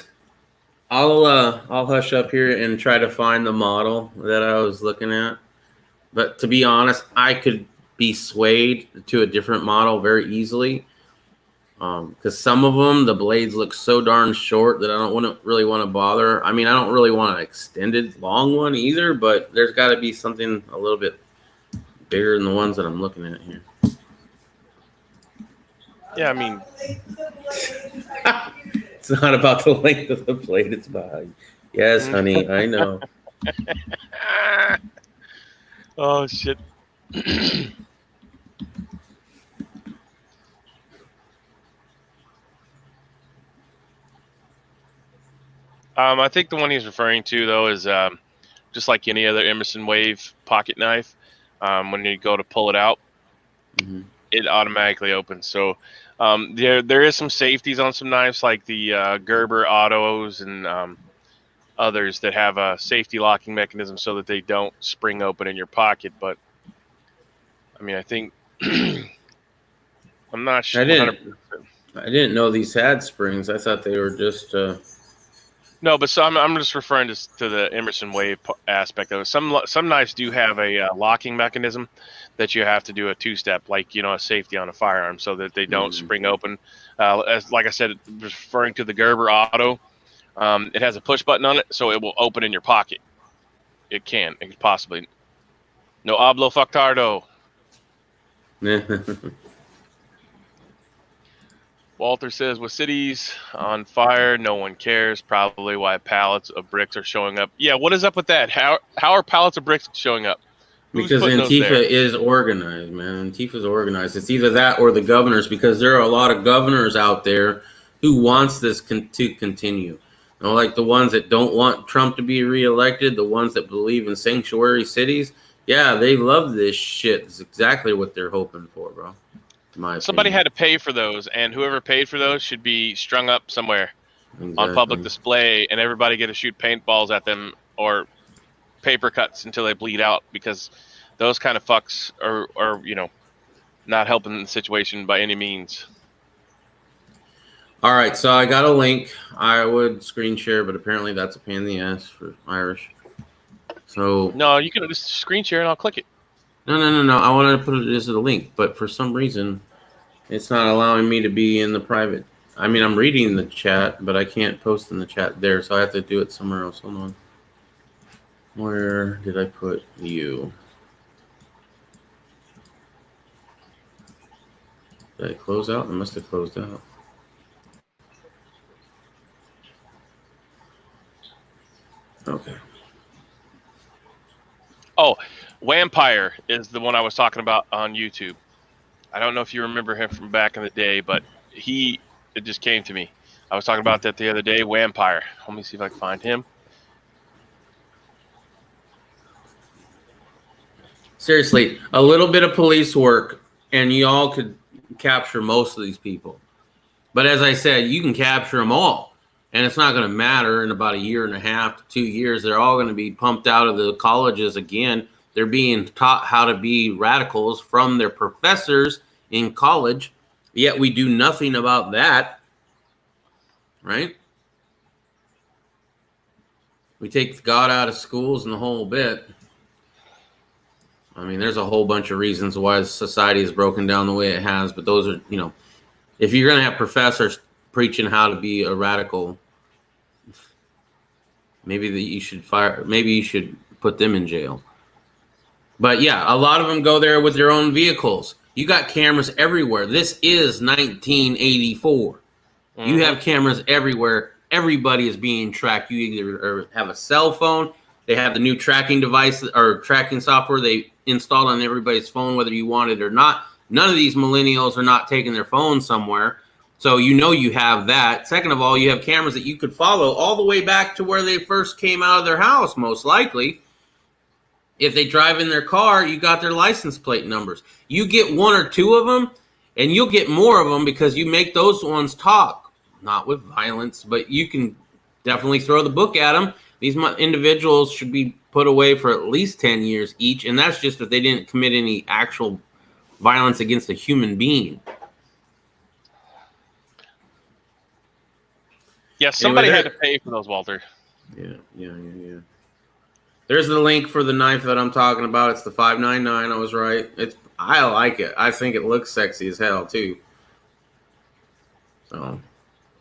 I'll hush up here and try to find the model that I was looking at. But to be honest, I could be swayed to a different model very easily. Because some of them, the blades look so darn short that I don't really want to bother. I mean, I don't really want an extended long one either, but there's got to be something a little bit bigger than the ones that I'm looking at here. Yeah, I mean, it's not about the length of the blade. It's about, yes, honey, I know. Oh shit. I think the one he's referring to though is just like any other Emerson Wave pocket knife. When you go to pull it out, it automatically opens. So there is some safeties on some knives, like the Gerber Autos and others that have a safety locking mechanism so that they don't spring open in your pocket. But I mean, I think I'm not sure. I didn't know these had springs. I thought they were just. No, but so I'm just referring to the Emerson Wave aspect of it. Some knives do have a locking mechanism that you have to do a two-step, like a safety on a firearm, so that they don't spring open. As like I said, referring to the Gerber Auto, it has a push button on it, so it will open in your pocket. It can possibly. No hablo factardo. Walter says, with cities on fire, no one cares. Probably why pallets of bricks are showing up. Yeah, what is up with that? How are pallets of bricks showing up? Who's because Antifa is organized, man. Antifa's organized. It's either that or the governors, because there are a lot of governors out there who wants this to continue. Like the ones that don't want Trump to be reelected, the ones that believe in sanctuary cities. Yeah, they love this shit. It's exactly what they're hoping for, bro. Somebody had to pay for those, and whoever paid for those should be strung up somewhere on public display, and everybody get to shoot paintballs at them or paper cuts until they bleed out, because those kind of fucks are not helping the situation by any means. All right, so I got a link. I would screen share, but apparently that's a pain in the ass for Irish. So no, you can just screen share and I'll click it. No. I wanted to put it as a link, but for some reason, it's not allowing me to be in the private. I mean, I'm reading the chat, but I can't post in the chat there, so I have to do it somewhere else. Hold on. Where did I put you? Did I close out? I must have closed out. Okay. Oh, Vampire is the one I was talking about on YouTube. I don't know if you remember him from back in the day, but it just came to me. I was talking about that the other day, Vampire. Let me see if I can find him. Seriously, a little bit of police work, and y'all could capture most of these people. But as I said, you can capture them all. And it's not going to matter in about a year and a half to 2 years. They're all going to be pumped out of the colleges again. They're being taught how to be radicals from their professors in college. Yet we do nothing about that. Right? We take God out of schools and the whole bit. I mean, there's a whole bunch of reasons why society is broken down the way it has. But those are, if you're going to have professors preaching how to be a radical, maybe you should put them in jail. But yeah, a lot of them go there with their own vehicles. You got cameras everywhere. This is 1984. Mm-hmm. You have cameras everywhere. Everybody is being tracked. You either have a cell phone, they have the new tracking device or tracking software they installed on everybody's phone, whether you want it or not. None of these millennials are not taking their phone somewhere. So you have that. Second of all, you have cameras that you could follow all the way back to where they first came out of their house, most likely. If they drive in their car, you got their license plate numbers. You get one or two of them, and you'll get more of them because you make those ones talk. Not with violence, but you can definitely throw the book at them. These individuals should be put away for at least 10 years each, and that's just if they didn't commit any actual violence against a human being. Yeah, somebody had to pay for those, Walter. Yeah. There's the link for the knife that I'm talking about. It's the 599. I was right. I like it. I think it looks sexy as hell too. So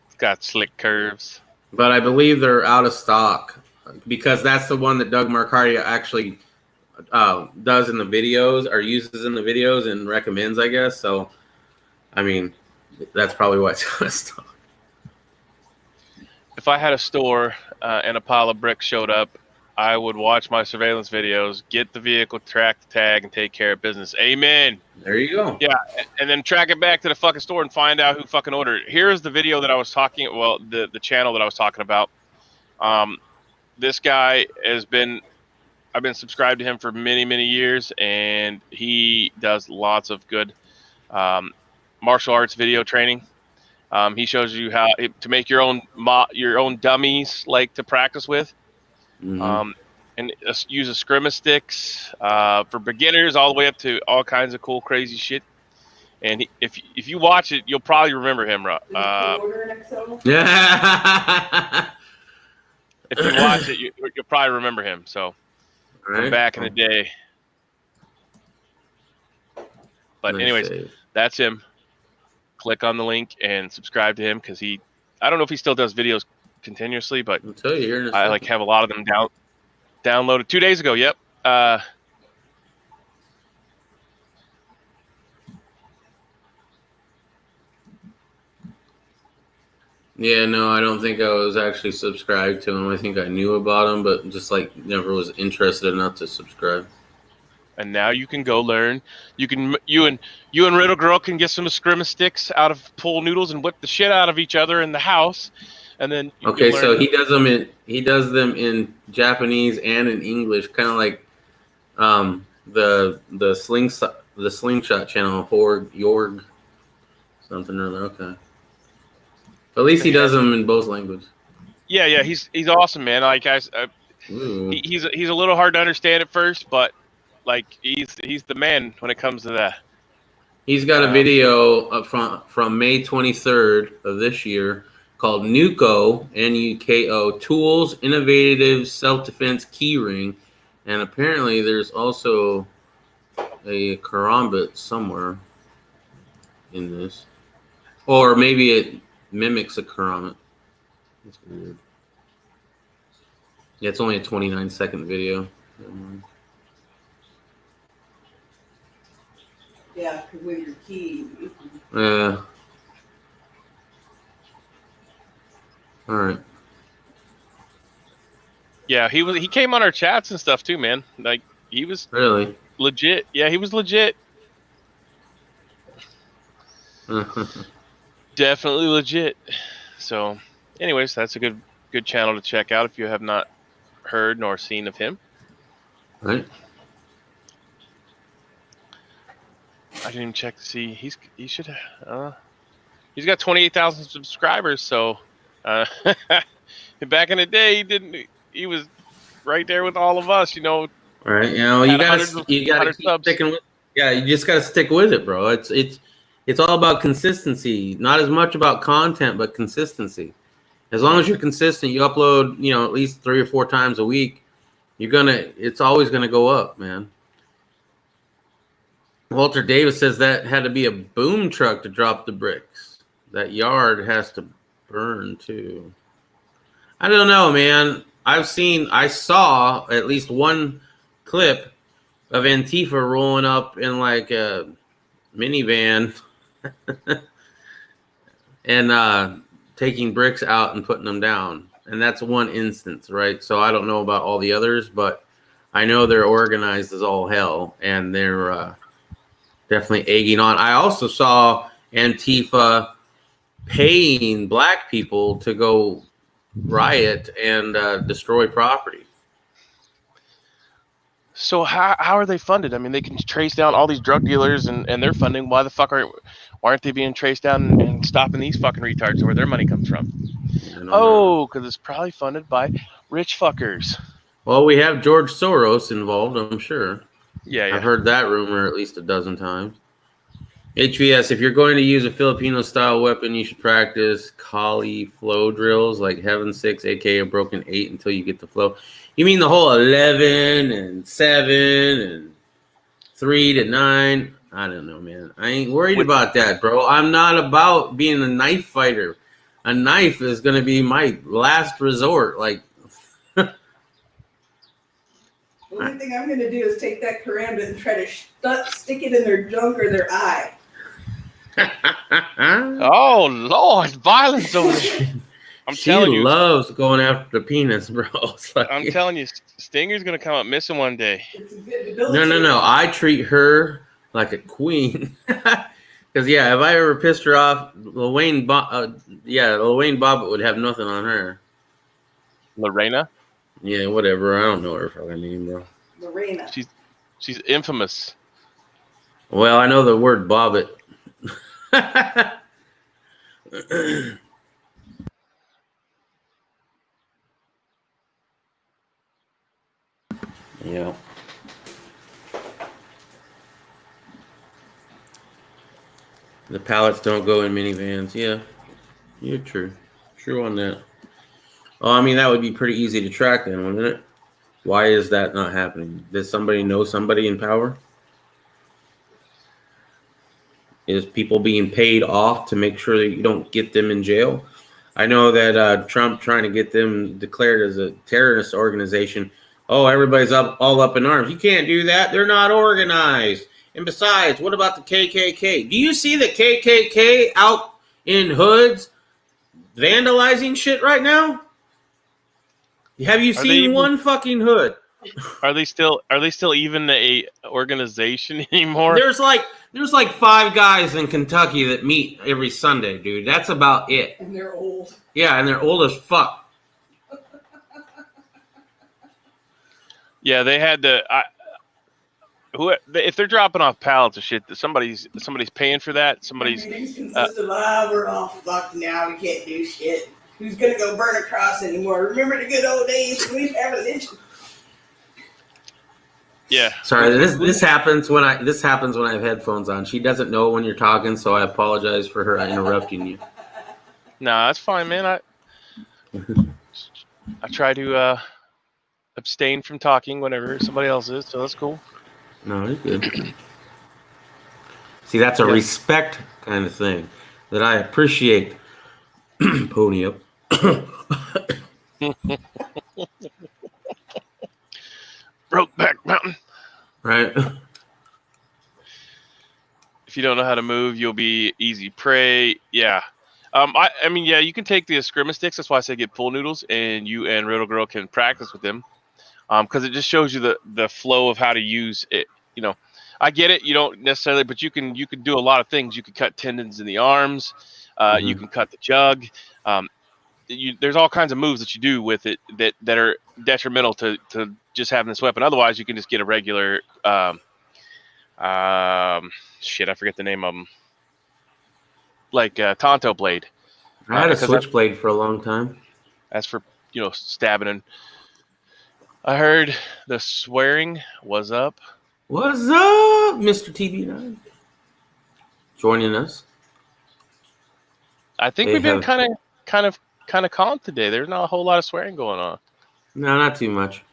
it's got slick curves. But I believe they're out of stock because that's the one that Doug Marcardia actually does in the videos or uses in the videos and recommends, I guess. So, I mean, that's probably why it's out of stock. If I had a store and a pile of bricks showed up I would watch my surveillance videos, get the vehicle, track the tag, and take care of business. Amen. There you go. Yeah, and then track it back to the fucking store and find out who fucking ordered it. Here's the video that I was talking. Well, the channel that I was talking about. This guy has been. I've been subscribed to him for many, many years, and he does lots of good martial arts video training. He shows you how to make your own dummies, like to practice with. Mhm. And use a scrimmage sticks for beginners all the way up to all kinds of cool, crazy shit. And if you watch it, you'll probably remember him. Yeah. If you watch it, you'll probably remember him. So from back in the day. But anyways, that's him. Click on the link and subscribe to him because I don't know if he still does videos continuously, but I'll tell you here in a I second. have a lot of them downloaded 2 days ago. Yep. Yeah, no, I don't think I was actually subscribed to him. I think I knew about him, but just like never was interested enough to subscribe. And now you can go learn. You and Riddle Girl can get some scrimmage sticks out of pool noodles and whip the shit out of each other in the house. And then Okay, so he does them in Japanese and in English, kind of like the slingshot channel for Jorg something or other. Okay, but at least he does them in both languages. Yeah, he's awesome, man. Like guys, he's a little hard to understand at first, but like he's the man when it comes to that. He's got a video from May 23rd of this year called Nuko, Nuko, Tools Innovative Self-Defense Keyring. And apparently there's also a karambit somewhere in this. Or maybe it mimics a karambit. That's weird. Yeah, it's only a 29-second video. Yeah, with your key. All right. Yeah, he came on our chats and stuff too, man. Like he was Really? legit. Yeah, he was legit. Definitely legit. So, anyways, that's a good channel to check out if you have not heard nor seen of him. Right. I didn't even check to see. He should. He's got 28,000 subscribers. So, back in the day, he was right there with all of us. You know. Right. You know, you gotta keep sticking with. Yeah, you just gotta stick with it, bro. It's all about consistency. Not as much about content, but consistency. As long as you're consistent, you upload, at least 3 or 4 times a week. It's always gonna go up, man. Walter Davis says that had to be a boom truck to drop the bricks. That yard has to burn too. I don't know, man. I saw at least one clip of Antifa rolling up in like a minivan and taking bricks out and putting them down. And that's one instance, right? So I don't know about all the others, but I know they're organized as all hell, and they're definitely egging on. I also saw Antifa paying black people to go riot and destroy property. So how are they funded? I mean, they can trace down all these drug dealers and their funding. Why the fuck aren't they being traced down and stopping these fucking retards where their money comes from? Oh, because it's probably funded by rich fuckers. Well, we have George Soros involved, I'm sure. Yeah. I've heard that rumor at least a dozen times. HVS, if you're going to use a Filipino-style weapon, you should practice Kali flow drills like Heaven 6, aka Broken 8, until you get the flow. You mean the whole 11 and 7 and 3 to 9? I don't know, man. I ain't worried about that, bro. I'm not about being a knife fighter. A knife is going to be my last resort. Like, The only thing I'm going to do is take that karambit and try to stick it in their junk or their eye. Oh, Lord, violence over there. I'm She telling you, loves going after the penis, bro. It's like, I'm telling you, Stinger's gonna come up missing one day. It's a good no. military. I treat her like a queen. Because if I ever pissed her off, Lil Wayne Bobbitt would have nothing on her. Lorena, Yeah, whatever. I don't know her fucking name, bro. Lorena. she's infamous. Well, I know the word Bobbitt. Yeah. The pallets don't go in minivans. Yeah, you're true. True on that. Oh, I mean, that would be pretty easy to track then, wouldn't it? Why is that not happening? Does somebody know somebody in power? Is people being paid off to make sure that you don't get them in jail? I know that Trump trying to get them declared as a terrorist organization. Oh, everybody's all up in arms. You can't do that. They're not organized. And besides, what about the KKK? Do you see the KKK out in hoods vandalizing shit right now? Have you seen one fucking hood? Are they still even a organization anymore? There's like 5 guys in Kentucky that meet every Sunday, dude. That's about it. And they're old. Yeah, and they're old as fuck. Yeah, they had to. If they're dropping off pallets of shit, that somebody's paying for that. Somebody's. Meetings consist of, we're all fucked now. We can't do shit. Who's gonna go burn a cross anymore? Remember the good old days when we have an engine? Yeah. Sorry, this happens when I have headphones on. She doesn't know when you're talking, so I apologize for her interrupting you. Nah, that's fine, man. I try to abstain from talking whenever somebody else is, so that's cool. No, it's good. See, that's a respect kind of thing that I appreciate. Pony up. Brokeback Mountain. Right. If you don't know how to move, you'll be easy prey. Yeah. I mean, yeah, you can take the scrimmage sticks. That's why I say get pool noodles, and you and Riddle Girl can practice with them. Because it just shows you the flow of how to use it. You know, I get it. You don't necessarily, but you can do a lot of things. You can cut tendons in the arms. You can cut the jug. There's all kinds of moves that you do with it that are detrimental to just having this weapon. Otherwise, you can just get a regular shit. I forget the name of them. Like Tonto blade. I had a switchblade for a long time. That's for stabbing. And I heard the swearing was up. What's up, Mr. TB9? Joining us. I think we've been kind of calm today. There's not a whole lot of swearing going on. No, not too much.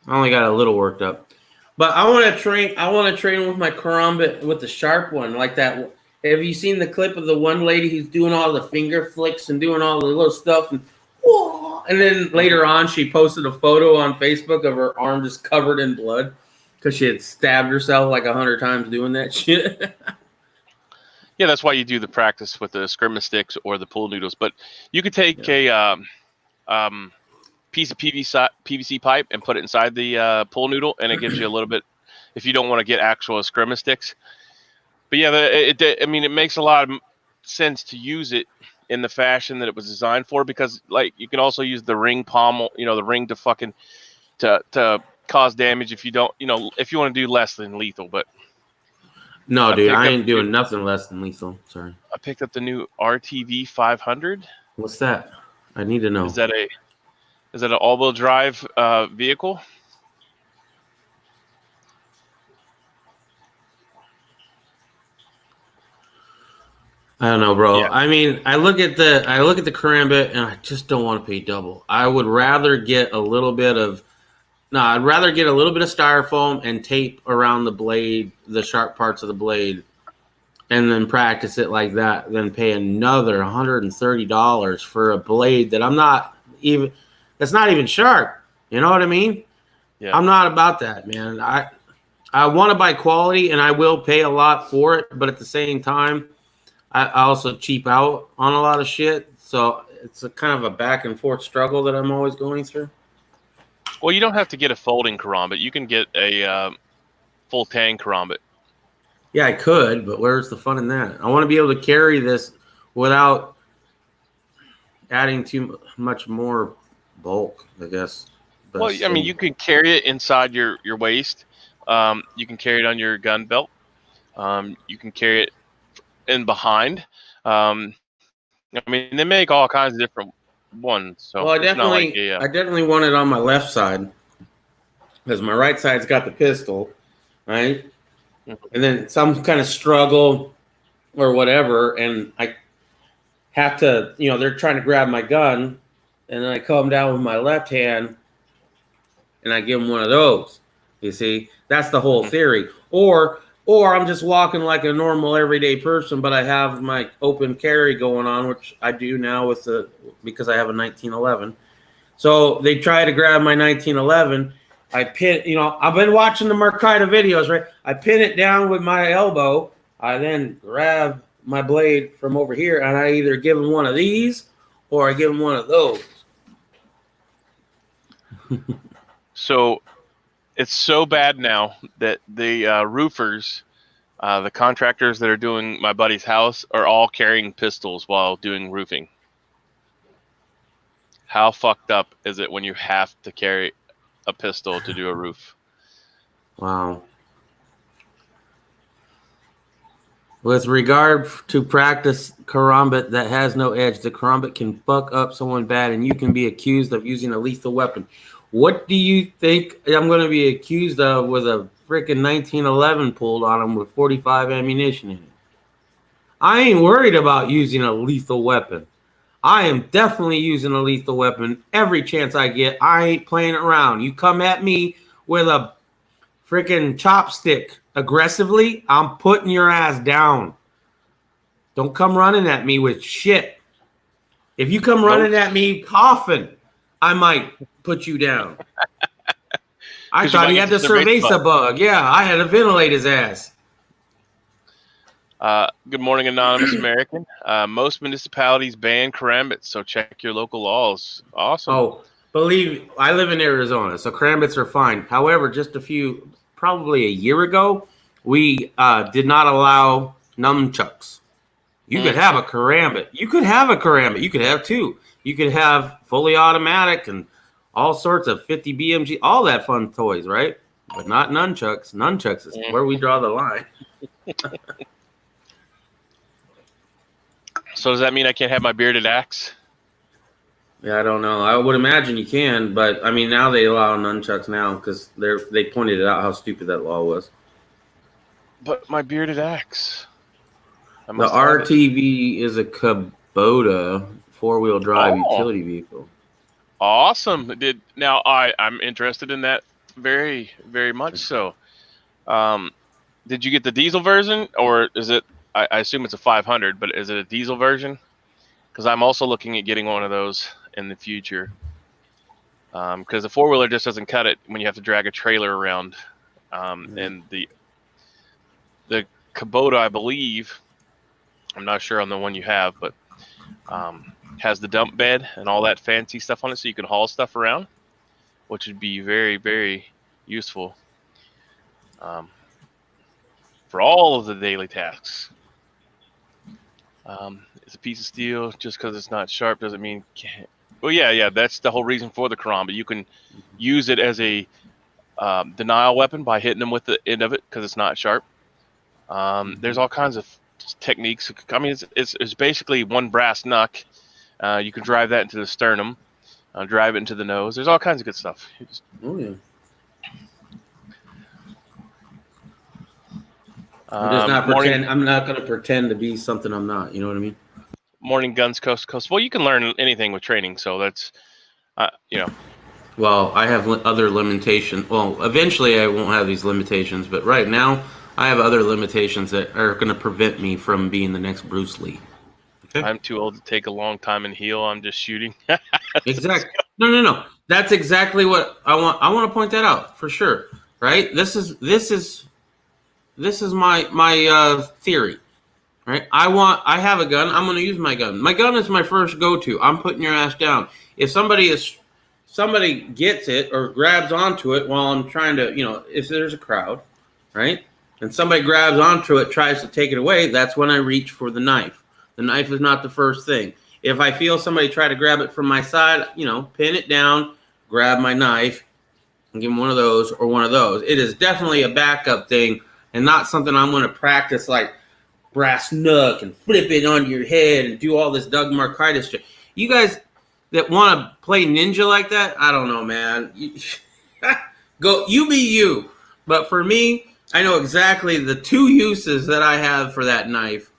I only got a little worked up. But I want to train with my karambit with the sharp one like that. Have you seen the clip of the one lady who's doing all the finger flicks and doing all the little stuff? And then later on, she posted a photo on Facebook of her arm just covered in blood because she had stabbed herself like 100 times doing that shit. Yeah, that's why you do the practice with the scrimmage sticks or the pool noodles. But you could take a piece of PVC pipe and put it inside the pool noodle, and it gives you a little bit if you don't want to get actual scrimmage sticks. But yeah, it makes a lot of sense to use it in the fashion that it was designed for, because like you can also use the ring pommel, the ring to fucking to cause damage if you don't, if you want to do less than lethal. But no, dude, I ain't doing nothing less than lethal. Sorry. I picked up the new RTV 500. What's that? I need to know. Is that an all-wheel drive vehicle? I don't know, bro. Yeah. I mean, I look at the karambit and I just don't want to pay double. I would rather get a little bit of styrofoam and tape around the blade, the sharp parts of the blade, and then practice it like that than pay another $130 for a blade that's not even sharp. You know what I mean? Yeah. I'm not about that, man. I want to buy quality and I will pay a lot for it, but at the same time, I also cheap out on a lot of shit. So it's a kind of a back and forth struggle that I'm always going through. Well, you don't have to get a folding karambit. You can get a full tang karambit. Yeah, I could, but where's the fun in that? I want to be able to carry this without adding too much more bulk, I guess. Well, I mean, you can carry it inside your waist. You can carry it on your gun belt. You can carry it in behind. I mean, they make all kinds of different ones. So well, I definitely want it on my left side because my right side's got the pistol, right? Mm-hmm. And then some kind of struggle or whatever, and I have to, they're trying to grab my gun, and then I come down with my left hand, and I give them one of those. You see, that's the whole theory. Or I'm just walking like a normal everyday person, but I have my open carry going on, which I do now because I have a 1911. So they try to grab my 1911. I pin, I've been watching the Mercado videos, right? I pin it down with my elbow. I then grab my blade from over here, and I either give them one of these or I give them one of those. So it's so bad now that the roofers, the contractors that are doing my buddy's house, are all carrying pistols while doing roofing. How fucked up is it when you have to carry a pistol to do a roof? Wow. With regard to practice karambit that has no edge, the karambit can fuck up someone bad, and you can be accused of using a lethal weapon. What do you think I'm going to be accused of with a freaking 1911 pulled on them with 45 ammunition in it? I ain't worried about using a lethal weapon. I am definitely using a lethal weapon every chance I get. I ain't playing around. You come at me with a freaking chopstick aggressively, I'm putting your ass down. Don't come running at me with shit. If you come running at me coughing, I might put you down. I thought he had the cerveza bug. Yeah, I had to ventilate his ass. Good morning, Anonymous American. Most municipalities ban karambits, so check your local laws. Awesome. Oh, I live in Arizona, so karambits are fine. However, probably a year ago, we did not allow nunchucks. You could have a karambit. You could have two. You could have fully automatic and all sorts of 50 BMG, all that fun toys, right? But not nunchucks. Nunchucks is where we draw the line. So does that mean I can't have my bearded axe? Yeah, I don't know. I would imagine you can, but I mean, now they allow nunchucks now because they pointed out how stupid that law was. But my bearded axe. The RTV is a Kubota 4-wheel drive utility vehicle. Awesome. I'm interested in that very, very much so. Did you get the diesel version, or is it? I assume it's a 500, but is it a diesel version? Because I'm also looking at getting one of those in the future. Because the 4-wheeler just doesn't cut it when you have to drag a trailer around. And the Kubota, I believe, I'm not sure on the one you have, but has the dump bed and all that fancy stuff on it, so you can haul stuff around, which would be very, very useful for all of the daily tasks. It's a piece of steel. Just because it's not sharp doesn't mean can't. Well, yeah, that's the whole reason for the karambit. You can use it as a denial weapon by hitting them with the end of it because it's not sharp. There's all kinds of techniques. I mean, it's basically one brass knuck. You can drive that into the sternum, drive it into the nose. There's all kinds of good stuff. Oh yeah. I'm not going to pretend to be something I'm not. You know what I mean? Morning guns coast to coast. Well, you can learn anything with training, so that's, Well, I have other limitations. Well, eventually I won't have these limitations, but right now I have other limitations that are going to prevent me from being the next Bruce Lee. Okay? I'm too old to take a long time and heal. I'm just shooting. Exactly. No. That's exactly what I want. I want to point that out for sure. Right? This is my theory. right? I have a gun. I'm going to use my gun. My gun is my first go-to. I'm putting your ass down. If somebody gets it or grabs onto it while I'm trying to, if there's a crowd, right? And somebody grabs onto it, tries to take it away, that's when I reach for the knife. The knife is not the first thing. If I feel somebody try to grab it from my side, pin it down, grab my knife, and give them one of those or one of those. It is definitely a backup thing and not something I'm going to practice like brass knuck and flip it onto your head and do all this Doug Markitis shit. You guys that want to play ninja like that, I don't know, man. Go, you be you. But for me, I know exactly the two uses that I have for that knife,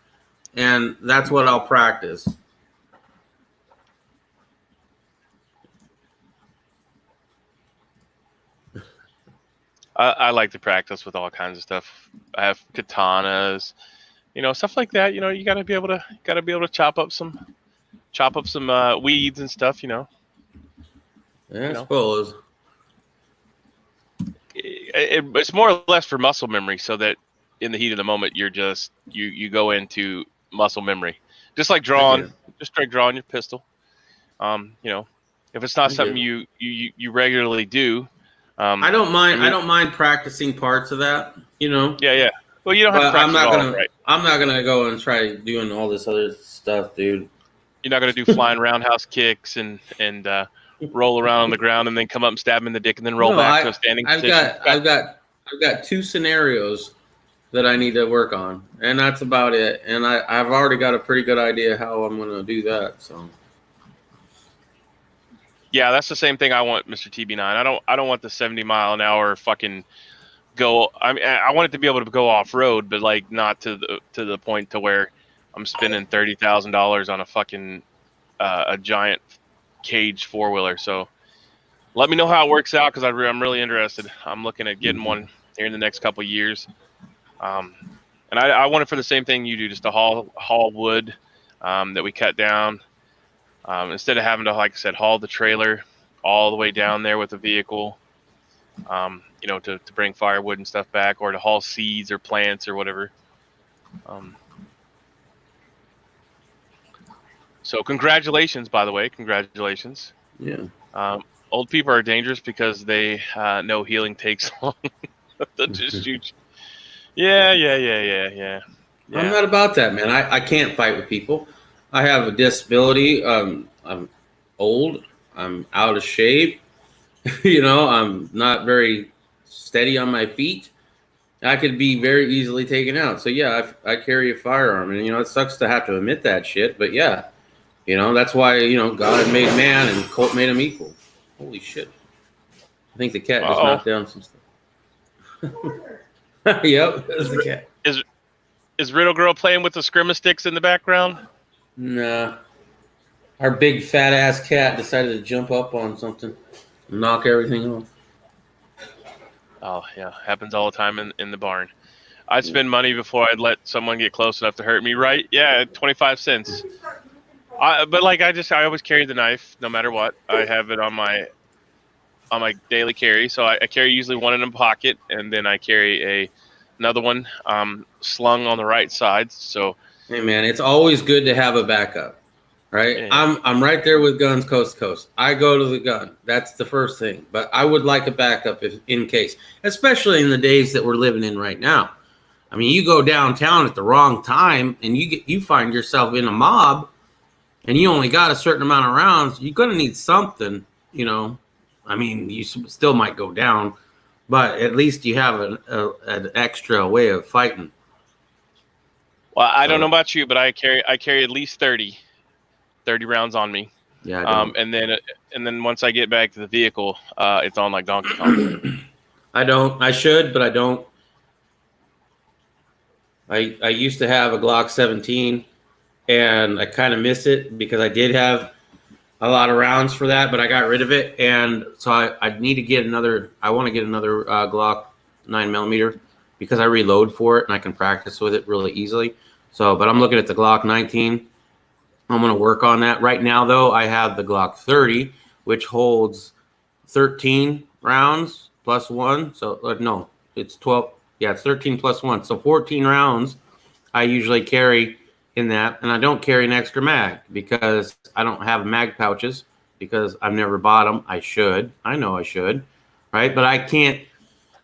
and that's what I'll practice. I like to practice with all kinds of stuff. I have katanas, stuff like that. You gotta be able to chop up some weeds and stuff. Yeah, I suppose. It's more or less for muscle memory, so that in the heat of the moment, you're just you go into muscle memory, just like drawing your pistol. If it's not something you regularly do. I don't mind. I don't mind practicing parts of that. Yeah. Well, you don't have to practice right? I'm not gonna go and try doing all this other stuff, dude. You're not gonna do flying roundhouse kicks and roll around on the ground and then come up and stab him in the dick and then roll back to a standing position. I've got two scenarios that I need to work on, and that's about it. And I've already got a pretty good idea how I'm gonna do that. So. Yeah, that's the same thing I want, Mr. TB9. I don't want the 70-mile-an-hour fucking go. I want it to be able to go off road, but like not to the point to where I'm spending $30,000 on a fucking a giant cage 4-wheeler. So let me know how it works out because I'm really interested. I'm looking at getting one here in the next couple of years. And I want it for the same thing you do, just to haul wood that we cut down. Instead of having to, like I said, haul the trailer all the way down there with the vehicle, to bring firewood and stuff back, or to haul seeds or plants or whatever. So congratulations, by the way. Congratulations. Yeah. Old people are dangerous because they know healing takes long. They'll just shoot you. Yeah. I'm not about that, man. I can't fight with people. I have a disability. I'm old. I'm out of shape. I'm not very steady on my feet. I could be very easily taken out. So yeah, I carry a firearm, and it sucks to have to admit that shit. But yeah, that's why God made man and Colt made him equal. Holy shit! I think the cat just knocked down some stuff. Yep, that's the cat. Is Riddle Girl playing with the skirmish sticks in the background? Nah. Our big fat ass cat decided to jump up on something and knock everything off. Oh yeah, happens all the time in the barn. I'd spend money before I'd let someone get close enough to hurt me, right? Yeah, 25 cents. But I always carry the knife no matter what. I have it on my daily carry, so I carry usually one in a pocket, and then I carry another one slung on the right side. So. Hey man, it's always good to have a backup, right? Yeah. I'm right there with guns coast to coast. I go to the gun. That's the first thing. But I would like a backup in case, especially in the days that we're living in right now. I mean, you go downtown at the wrong time and you find yourself in a mob, and you only got a certain amount of rounds. You're gonna need something, I mean, you still might go down, but at least you have an extra way of fighting. Well, I don't know about you, but I carry at least 30 rounds on me. Yeah. And then once I get back to the vehicle, it's on like Donkey Kong. I don't. I should, but I don't. I used to have a Glock 17, and I kind of miss it because I did have a lot of rounds for that, but I got rid of it, and so I need to get another. I want to get another Glock 9mm because I reload for it and I can practice with it really easily. So, but I'm looking at the Glock 19. I'm going to work on that. Right now, though, I have the Glock 30, which holds 13 rounds plus one. So, no, it's 12. Yeah, it's 13 plus one. So 14 rounds I usually carry in that, and I don't carry an extra mag because I don't have mag pouches because I've never bought them. I should. I know I should, right? But I can't.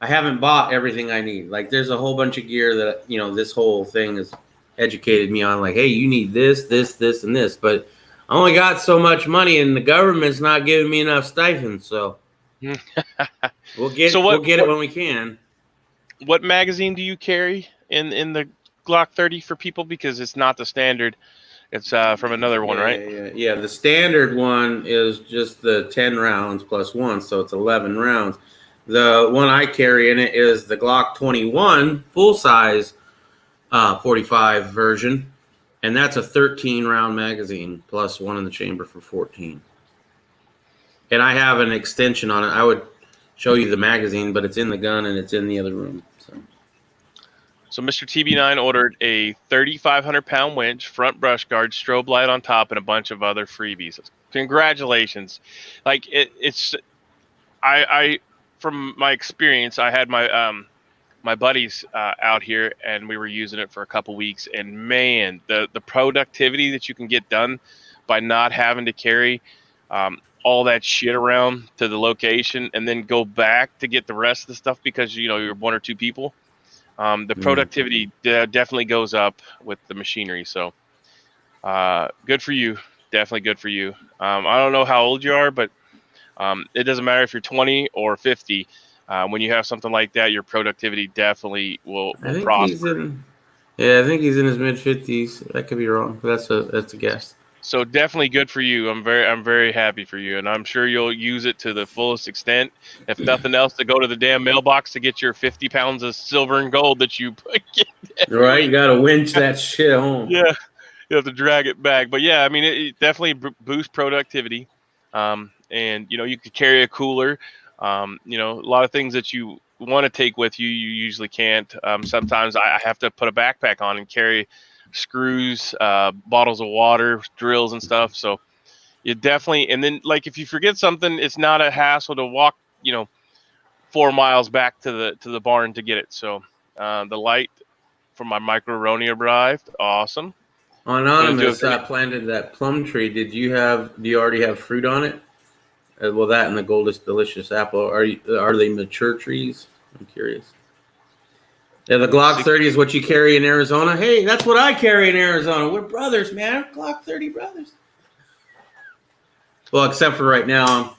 I haven't bought everything I need. Like there's a whole bunch of gear that this whole thing has educated me on. Like, hey, you need this, this, this, and this, but I only got so much money, and the government's not giving me enough stipends. So we'll get it when we can. What magazine do you carry in the Glock 30 for people? Because it's not the standard. It's from another one, right? Yeah. The standard one is just the 10 rounds plus one, so it's 11 rounds. The one I carry in it is the Glock 21 full size 45 version, and that's a 13 round magazine plus one in the chamber for 14. And I have an extension on it. I would show you the magazine, but it's in the gun and it's in the other room. So Mr. TB9 ordered a 3,500-pound winch, front brush guard, strobe light on top, and a bunch of other freebies. Congratulations! Like it's, I from my experience, I had my buddies out here, and we were using it for a couple weeks. And man, the productivity that you can get done by not having to carry all that shit around to the location and then go back to get the rest of the stuff because you're one or two people. The productivity definitely goes up with the machinery. So good for you. Definitely good for you. I don't know how old you are, but it doesn't matter if you're 20 or 50. When you have something like that, your productivity definitely will prosper. I think he's in his mid-50s. That could be wrong, but that's a guess. So definitely good for you. I'm very happy for you, and I'm sure you'll use it to the fullest extent. If nothing else, to go to the damn mailbox to get your 50 pounds of silver and gold that you get. Right, you got to winch that shit home. Yeah, you have to drag it back. But yeah, I mean, it definitely boosts productivity. And you could carry a cooler. A lot of things that you want to take with you, you usually can't. Sometimes I have to put a backpack on and carry screws, bottles of water, drills and stuff. So you definitely, and then like if you forget something, it's not a hassle to walk 4 miles back to the barn to get it. So the light from my Micro-Roni arrived. Awesome. Anonymous planted that plum tree. Do you already have fruit on it? Well, that and the Goldest Delicious apple. Are they mature trees? I'm curious. Yeah, the Glock 30 is what you carry in Arizona. Hey, that's what I carry in Arizona. We're brothers, man. Glock 30 brothers. Well, except for right now, I'm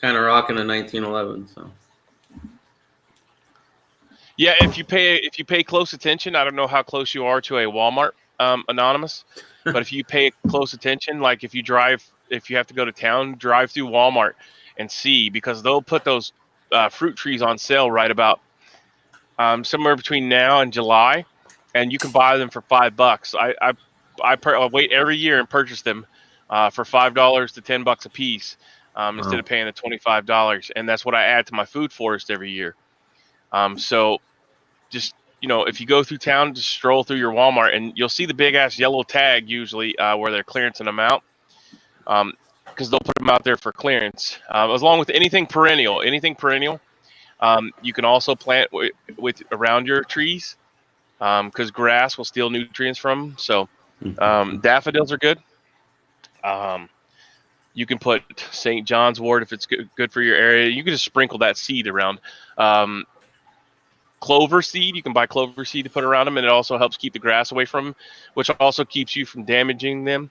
kind of rocking a 1911. So. Yeah, if you pay close attention, I don't know how close you are to a Walmart, Anonymous, but if you pay close attention, like if you have to go to town, drive through Walmart and see, because they'll put those fruit trees on sale right about somewhere between now and July, and you can buy them for $5. I wait every year and purchase them for $5 to $10 a piece instead of paying the $25, and that's what I add to my food forest every year. So just if you go through town, just stroll through your Walmart, and you'll see the big ass yellow tag usually where they're clearancing them out, because they'll put them out there for clearance. Along with anything perennial. You can also plant with around your trees, because grass will steal nutrients from them. So daffodils are good. You can put St. John's wort if it's good for your area. You can just sprinkle that seed around. Clover seed, you can buy clover seed to put around them, and it also helps keep the grass away from them, which also keeps you from damaging them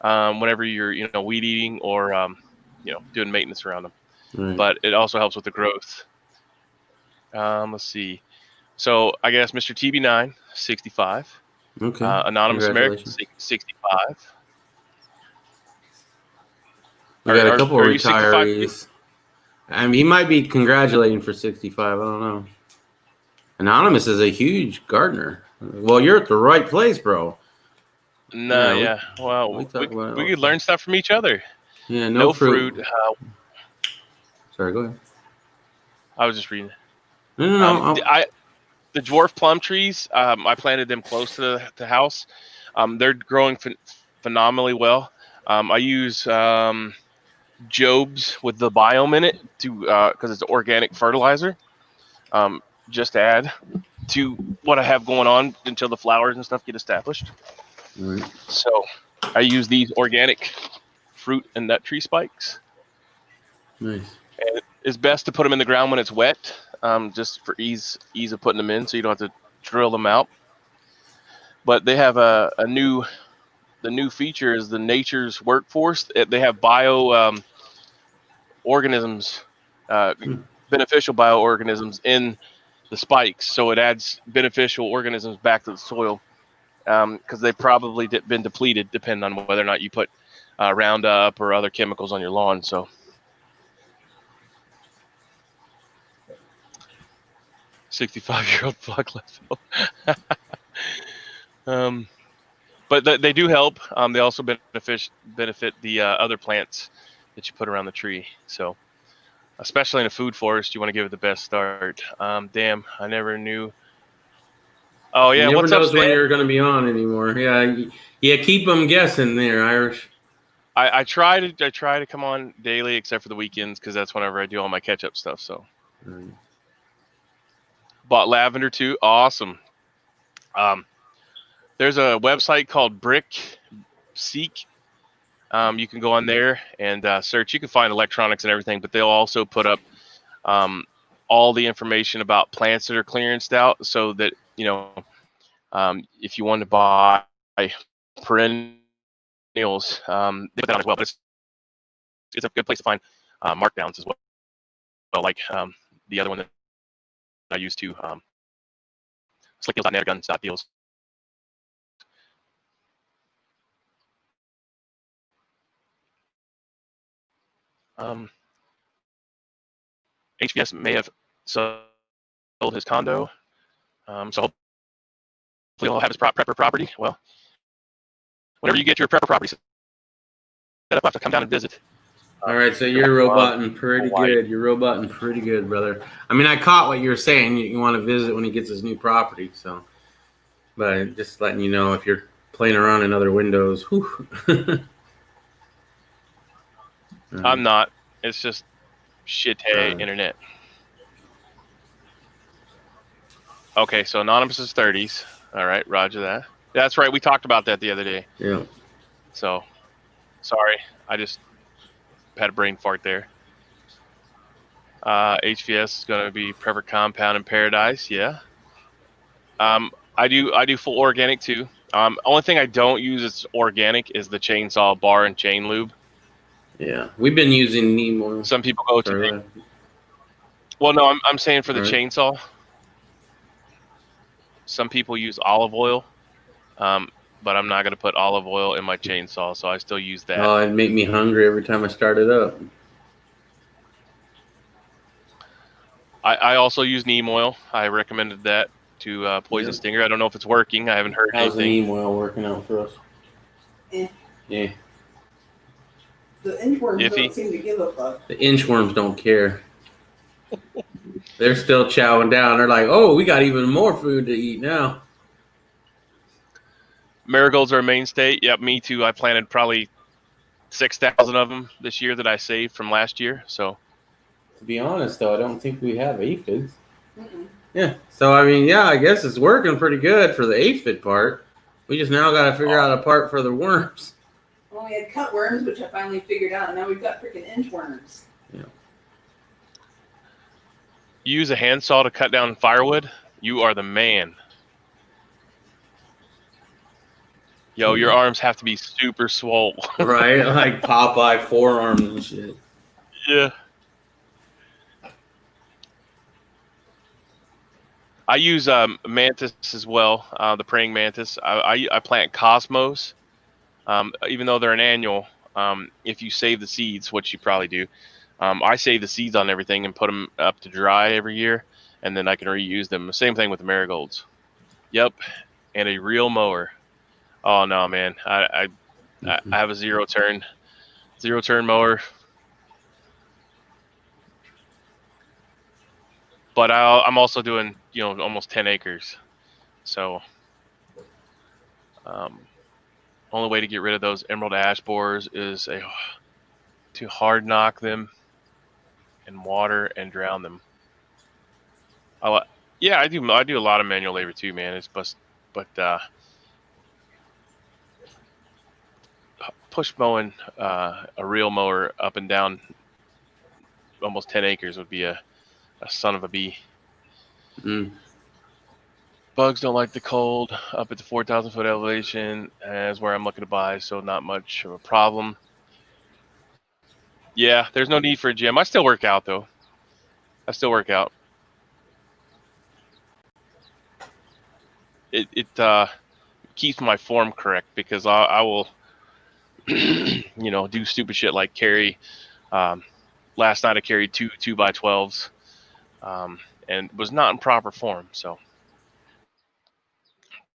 whenever you're weed eating or doing maintenance around them. Right. But it also helps with the growth. Let's see. So I guess Mr. TB9, 65. Okay. Anonymous American, 65. We got a couple of retirees. I mean, he might be congratulating for 65. I don't know. Anonymous is a huge gardener. Well, you're at the right place, bro. No, yeah. Well, we could learn stuff from each other. Yeah, no fruit. Sorry, go ahead. I was just reading. No. The dwarf plum trees, I planted them close to the house. They're growing phenomenally well. I use Job's with the biome in it because it's organic fertilizer. Just to add. to what I have going on until the flowers and stuff get established. Right. So I use these organic fruit and nut tree spikes. Nice. And it's best to put them in the ground when it's wet, just for ease of putting them in, so you don't have to drill them out. But they have the new feature is the nature's workforce. They have organisms, beneficial bioorganisms in the spikes, so it adds beneficial organisms back to the soil, because they've probably been depleted, depending on whether or not you put Roundup or other chemicals on your lawn. So 65-year-old fuck left. But they do help. They also benefit the other plants that you put around the tree. So, especially in a food forest, you want to give it the best start. Damn, I never knew. Oh yeah, You never what's up, knows when Stan? you're going to be on anymore. Yeah, keep them guessing there, Irish. I try to come on daily, except for the weekends, because that's whenever I do all my catch-up stuff. So, bought lavender too. Awesome. There's a website called Brick Seek. You can go on there and search. You can find electronics and everything, but they'll also put up all the information about plants that are clearanced out, so that if you want to buy perennials, they put that on as well. But it's a good place to find markdowns as well. Like the other one that I use to slickdeals.net, guns.deals. HVS may have sold his condo, so hopefully he'll have his prepper property. Well, whenever you get your prepper property set up, I have to come down and visit. All right, so you're roboting pretty good. You're roboting pretty good, brother. I mean, I caught what you were saying. You want to visit when he gets his new property, so. But just letting you know, if you're playing around in other windows, whew. I'm not. It's just shit internet. Okay, so Anonymous is 30s. All right, roger that. That's right. We talked about that the other day. Yeah. So, sorry. I just had a brain fart there. HVS is going to be Prepper Compound in Paradise. Yeah. I do full organic too. Only thing I don't use is organic is the chainsaw bar and chain lube. Yeah, we've been using neem oil. Some people go to. Well, no, I'm saying for the chainsaw. Some people use olive oil, but I'm not going to put olive oil in my chainsaw, so I still use that. Oh, it'd make me hungry every time I start it up. I also use neem oil. I recommended that to Poison Stinger. I don't know if it's working. I haven't heard anything. How's the neem oil working out for us? Yeah. The inchworms don't seem to give a fuck. The inchworms don't care. They're still chowing down. They're like, oh, we got even more food to eat now. Marigolds are a mainstay. Yep, me too. I planted probably 6,000 of them this year that I saved from last year. So, to be honest, though, I don't think we have aphids. Yeah. So, I mean, yeah, I guess it's working pretty good for the aphid part. We just now got to figure out a part for the worms. Well, we had cutworms, which I finally figured out. Now we've got freaking inchworms. Yeah. You use a handsaw to cut down firewood? You are the man. Yo, your arms have to be super swole. Right? Like Popeye forearms and shit. Yeah. I use mantis as well, the praying mantis. I plant cosmos, even though they're an annual. If you save the seeds, which you probably do, I save the seeds on everything and put them up to dry every year, and then I can reuse them. Same thing with the marigolds. Yep, and a real mower. Oh no, man! I have a zero turn mower. But I'm also doing, almost 10 acres. So, only way to get rid of those emerald ash borers is to hard knock them in water and drown them. Yeah, I do. I do a lot of manual labor too, man. It's but push mowing a reel mower up and down almost 10 acres would be a son of a bee. Mm. Bugs don't like the cold. Up at the 4,000 foot elevation is where I'm looking to buy, so not much of a problem. Yeah, there's no need for a gym. I still work out though. I still work out. It keeps my form correct because I will, do stupid shit like carry. Last night I carried two 2x12s, and was not in proper form. So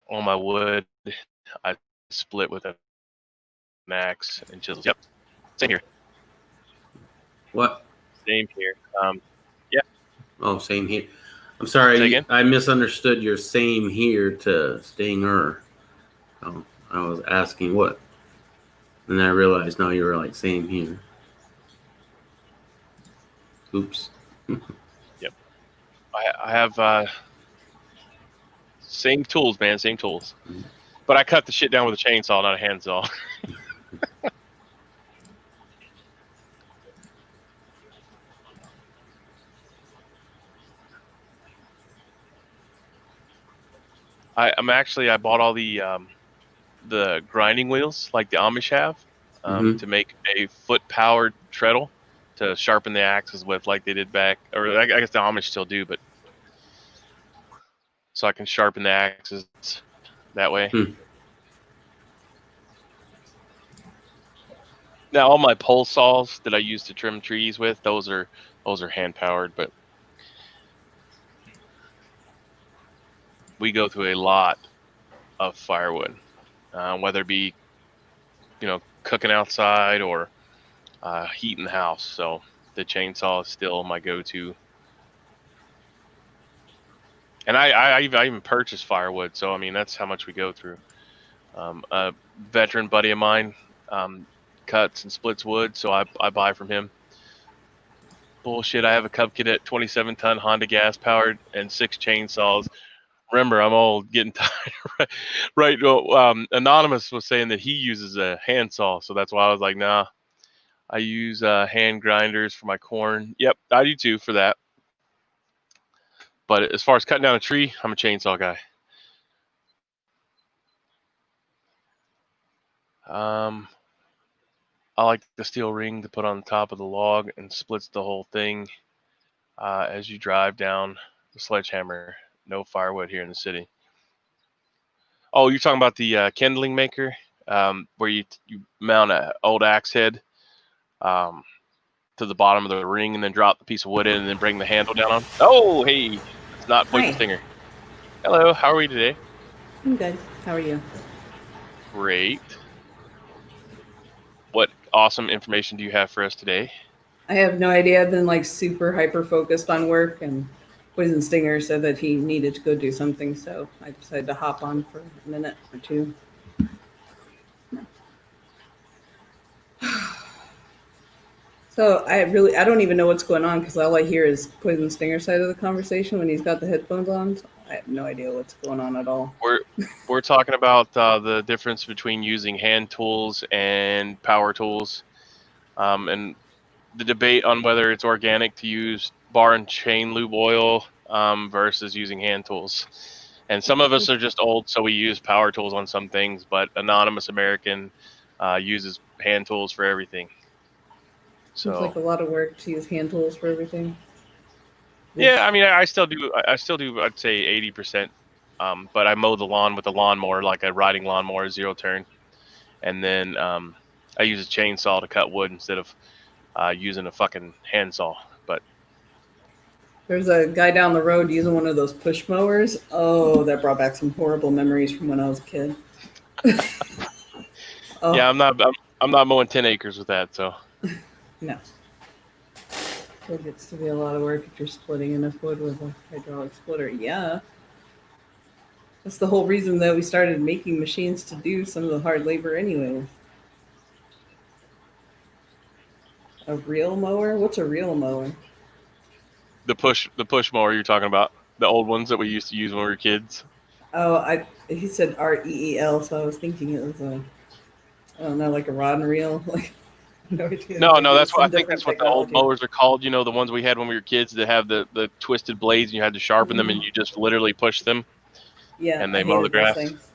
all my wood, I split with an axe and chisels. Yep, same here. What? Same here. Oh, same here. I'm Say sorry, again? I misunderstood your same here to stinger. Oh, I was asking what, and then I realized now you were like same here. Oops. Yep. I have same tools, man. Same tools. But I cut the shit down with a chainsaw, not a handsaw. I bought all the grinding wheels like the Amish have, to make a foot powered treadle to sharpen the axes with, like they did back, or I guess the Amish still do, but so I can sharpen the axes that way. Now all my pole saws that I use to trim trees with, those are hand powered, but we go through a lot of firewood, whether it be cooking outside or heating the house. So the chainsaw is still my go-to. And I even purchased firewood, so I mean that's how much we go through. A veteran buddy of mine cuts and splits wood, so I buy from him. Bullshit! I have a Cub Cadet 27-ton Honda gas powered and 6 chainsaws. Remember, I'm old, getting tired. Right? Anonymous was saying that he uses a handsaw, so that's why I was like, nah. I use hand grinders for my corn. Yep, I do too for that. But as far as cutting down a tree, I'm a chainsaw guy. I like the steel ring to put on the top of the log and splits the whole thing as you drive down the sledgehammer. No firewood here in the city. Oh, you're talking about the kindling maker, where you mount an old axe head to the bottom of the ring and then drop the piece of wood in and then bring the handle down on. Oh, hey, it's not Poison Hi. Stinger. Hello, how are we today? I'm good. How are you? Great. What awesome information do you have for us today? I have no idea. I've been like super hyper focused on work, and Poison Stinger said that he needed to go do something, so I decided to hop on for a minute or two. So I don't even know what's going on because all I hear is Poison Stinger side of the conversation when he's got the headphones on. So I have no idea what's going on at all. We're talking about the difference between using hand tools and power tools, and the debate on whether it's organic to use bar and chain lube oil versus using hand tools. And some of us are just old, so we use power tools on some things, but Anonymous American uses hand tools for everything. Seems So like a lot of work to use hand tools for everything. yeah, I mean, I still do. I'd say 80%. But I mow the lawn with a lawnmower, like a riding lawnmower, 0 turn, and then I use a chainsaw to cut wood instead of using a fucking handsaw. But There's a guy down the road using one of those push mowers. Oh, that brought back some horrible memories from when I was a kid. Oh, yeah, I'm not mowing 10 acres with that. So no. It gets to be a lot of work if you're splitting enough wood with a hydraulic splitter. Yeah. That's the whole reason that we started making machines to do some of the hard labor anyway. A reel mower? What's a reel mower? the push mower you're talking about. The old ones that we used to use when we were kids. Oh, he said REEL, so I was thinking it was I don't know, like a rod and reel. Like, no idea. No, Maybe that's what I some think. different That's what the old technology. mowers are called. You know, the ones we had when we were kids that have the twisted blades, and you had to sharpen them, and you just literally push them, Yeah, and I they mow the hated those grass. things.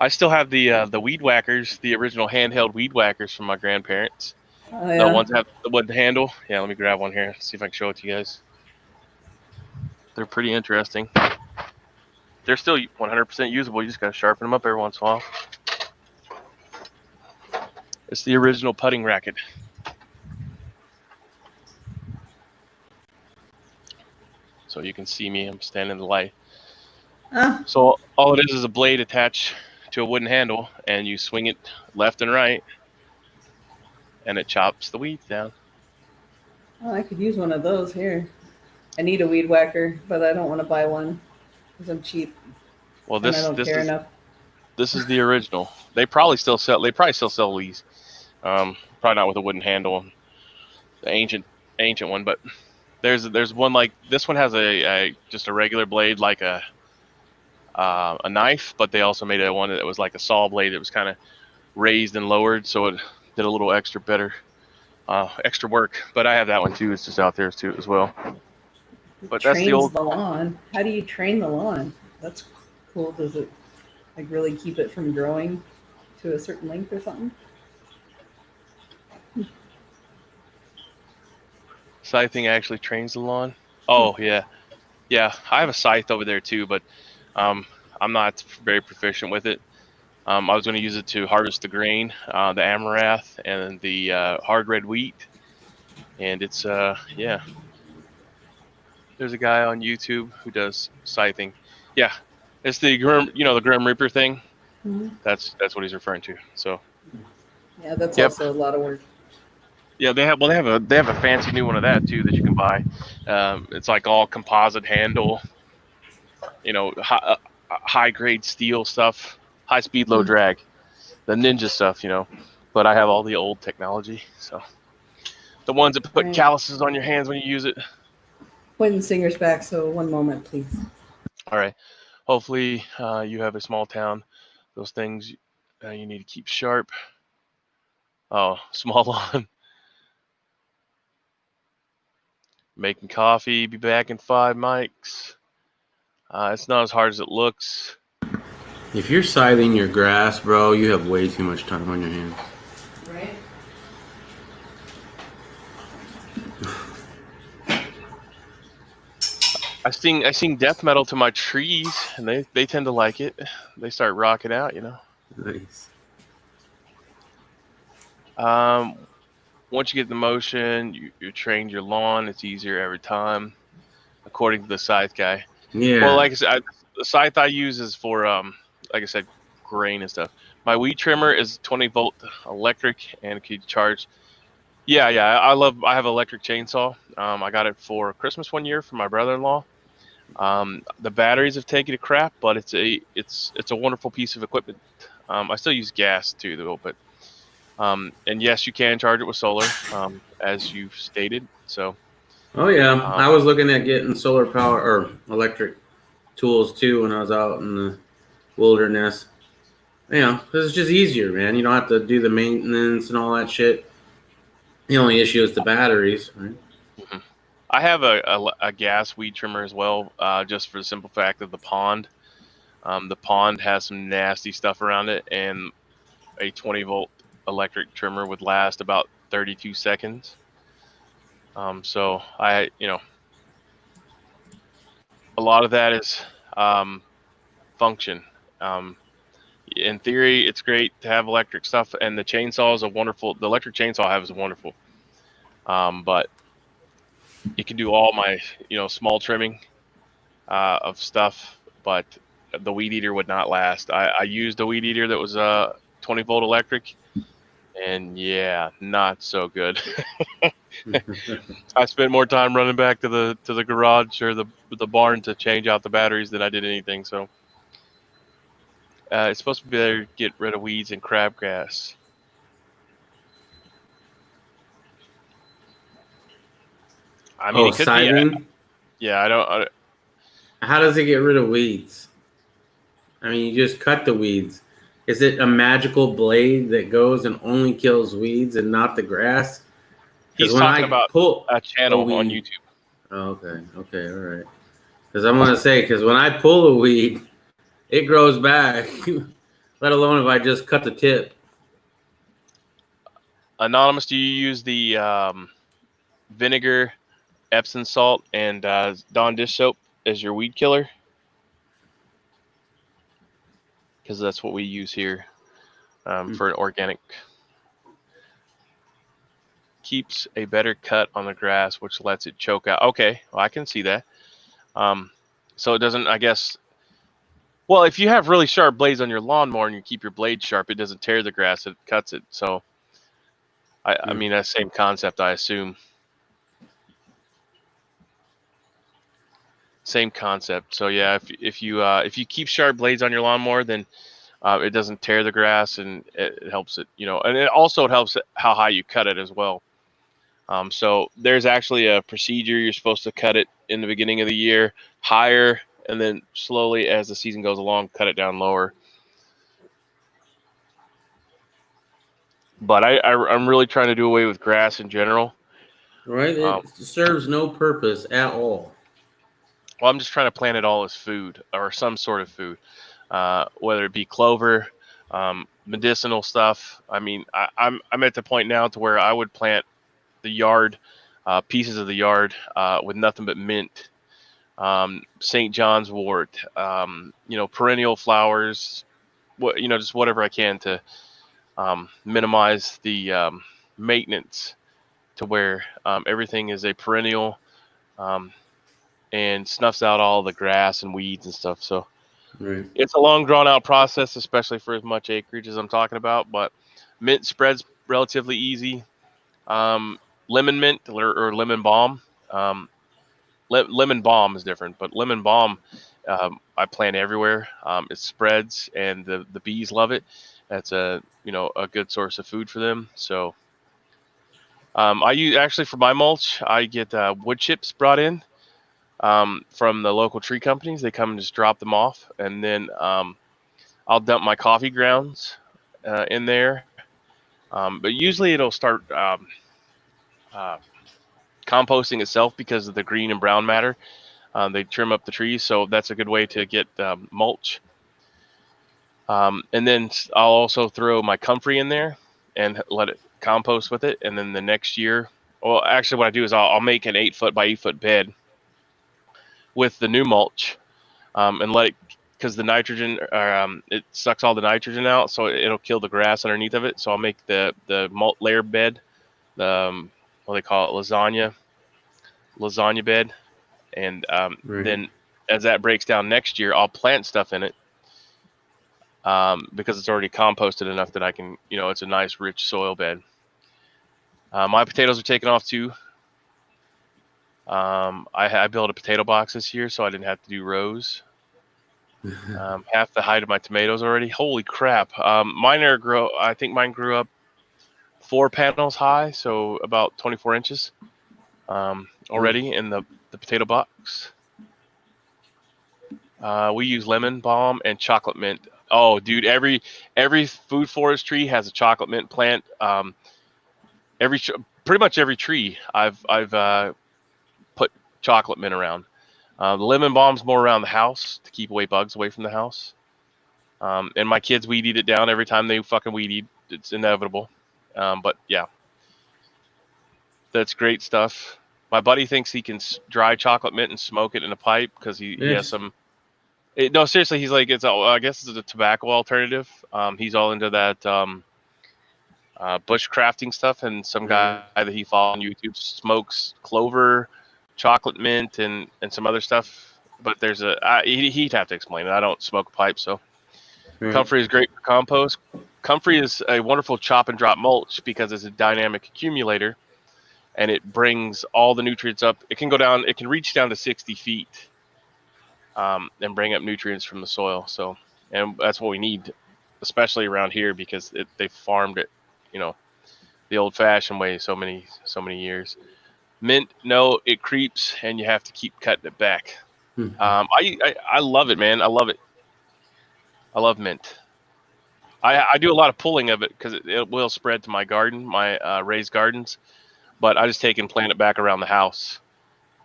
I still have the weed whackers, the original handheld weed whackers from my grandparents. Oh The yeah. ones that have the wood handle. Yeah, let me grab one here. See if I can show it to you guys. They're pretty interesting. They're still 100% usable. You just gotta sharpen them up every once in a while. It's the original putting racket. So you can see me. I'm standing in the light. Ah, So all it is a blade attached to a wooden handle, and you swing it left and right, and it chops the weeds down. oh, I could use one of those here. I need a weed whacker, but I don't want to buy one because I'm cheap Well, and I don't care enough. this is the original. They probably still sell these. Probably not with a wooden handle, the ancient one, but there's one like this one has a just a regular blade like a knife, but they also made a one that was like a saw blade. It was kind of raised and lowered, so it did a little extra work. But I have that one too. It's just out there too as well. But that's the Trains old. the lawn. How do you train the lawn? That's cool. Does it like really keep it from growing to a certain length or something? Scything actually trains the lawn. Oh yeah. I have a scythe over there too, but I'm not very proficient with it. I was going to use it to harvest the grain, the amaranth, and the hard red wheat. And it's yeah. There's a guy on YouTube who does scything. Yeah, it's the the Grim Reaper thing. Mm-hmm. That's what he's referring to. So Yeah, that's yep. also a lot of work. Yeah, they have a fancy new one of that too that you can buy. It's like all composite handle, high grade steel stuff, high speed, low drag, the ninja stuff, But I have all the old technology, so the ones that put Right. calluses on your hands when you use it. Quentin Singer's back, so one moment, please. All right. Hopefully, you have a small town. Those things you need to keep sharp. Oh, small lawn. Making coffee. Be back in 5 mics. It's not as hard as it looks. If you're scything your grass, bro, you have way too much time on your hands. Right. I sing death metal to my trees, and they tend to like it. They start rocking out, Nice. Once you get the motion, you train your lawn. It's easier every time, according to the scythe guy. Yeah. Well, like I said, the scythe I use is for like I said, grain and stuff. My weed trimmer is 20-volt electric and can charge. Yeah. I have an electric chainsaw. I got it for Christmas one year from my brother-in-law. The batteries have taken a crap, but it's a wonderful piece of equipment. I still use gas too, though, but and yes, you can charge it with solar, as you've stated. So. Oh yeah, I was looking at getting solar power or electric tools too when I was out in the wilderness. Because it's just easier, man. You don't have to do the maintenance and all that shit. The only issue is the batteries, right? Mm-hmm. I have a gas weed trimmer as well, just for the simple fact of the pond. The pond has some nasty stuff around it, and a 20-volt electric trimmer would last about 32 seconds. So a lot of that is function. In theory, it's great to have electric stuff, and the chainsaw is the electric chainsaw I have is wonderful. But you can do all my, small trimming of stuff, but the weed eater would not last. I used a weed eater that was 20-volt electric, and yeah, not so good. I spent more time running back to the garage or the barn to change out the batteries than I did anything. So it's supposed to be better to get rid of weeds and crabgrass. I mean, it could scything? be. Yeah, I don't. How does it get rid of weeds? I mean, you just cut the weeds. Is it a magical blade that goes and only kills weeds and not the grass? Because He's when talking I about pull a a channel on weed, YouTube. oh, okay, all right. Because I'm gonna say, because when I pull a weed, it grows back. Let alone if I just cut the tip. Anonymous, do you use the vinegar, Epsom salt, and Dawn dish soap as your weed killer? Because that's what we use here for an organic. Keeps a better cut on the grass, which lets it choke out. Okay, well, I can see that. So it doesn't, I guess. Well, if you have really sharp blades on your lawnmower and you keep your blade sharp, it doesn't tear the grass; it cuts it. So, I mean, that same concept, I assume. Same concept. So yeah, if you keep sharp blades on your lawnmower, then it doesn't tear the grass, and it helps it. And it also helps how high you cut it as well. So there's actually a procedure. You're supposed to cut it in the beginning of the year higher, and then slowly as the season goes along, cut it down lower. But I'm really trying to do away with grass in general. Right? It serves no purpose at all. Well, I'm just trying to plant it all as food or some sort of food, whether it be clover, medicinal stuff. I mean, I'm at the point now to where I would plant the yard, pieces of the yard with nothing but mint, St. John's wort, perennial flowers, just whatever I can to minimize the maintenance to where everything is a perennial and snuffs out all the grass and weeds and stuff. So Right. it's a long drawn out process, especially for as much acreage as I'm talking about, but mint spreads relatively easy. Lemon mint or lemon balm. Lemon balm is different, but lemon balm I plant everywhere. It spreads, and the bees love it. That's a good source of food for them. So I use actually for my mulch, I get wood chips brought in from the local tree companies. They come and just drop them off, and then I'll dump my coffee grounds in there. But usually it'll start composting itself because of the green and brown matter. They trim up the trees, so that's a good way to get mulch. And then I'll also throw my comfrey in there and let it compost with it. And then the next year, well, actually, what I do is I'll make an 8-foot by 8-foot bed with the new mulch and let it, because the nitrogen, it sucks all the nitrogen out, so it'll kill the grass underneath of it. So I'll make the mulch layer bed, what they call it, lasagna bed. And Right. then as that breaks down next year, I'll plant stuff in it because it's already composted enough that I can, it's a nice rich soil bed. My potatoes are taking off too. I built a potato box this year, so I didn't have to do rows. Half the height of my tomatoes already. Holy crap! I think mine grew up 4 panels high, so about 24 inches already in the potato box. We use lemon balm and chocolate mint. Oh, dude! Every food forest tree has a chocolate mint plant. Pretty much every tree I've put chocolate mint around. The lemon balm's more around the house to keep bugs away from the house. And my kids weed eat it down every time they fucking weed eat. It's inevitable. But yeah, that's great stuff. My buddy thinks he can dry chocolate mint and smoke it in a pipe because he has some. No, seriously, he's like, I guess it's a tobacco alternative. He's all into that bushcrafting stuff, and some guy that he follows on YouTube smokes clover, chocolate mint, and some other stuff. But he'd have to explain it. I don't smoke a pipe, so. Comfrey is great for compost. Comfrey is a wonderful chop and drop mulch because it's a dynamic accumulator, and it brings all the nutrients up. It can reach down to 60 feet and bring up nutrients from the soil. So, and that's what we need, especially around here because they farmed it, the old-fashioned way so many years. Mint, no, it creeps, and you have to keep cutting it back. I love it, man. I love it. I love mint. I do a lot of pulling of it because it will spread to my garden, my raised gardens. But I just take and plant it back around the house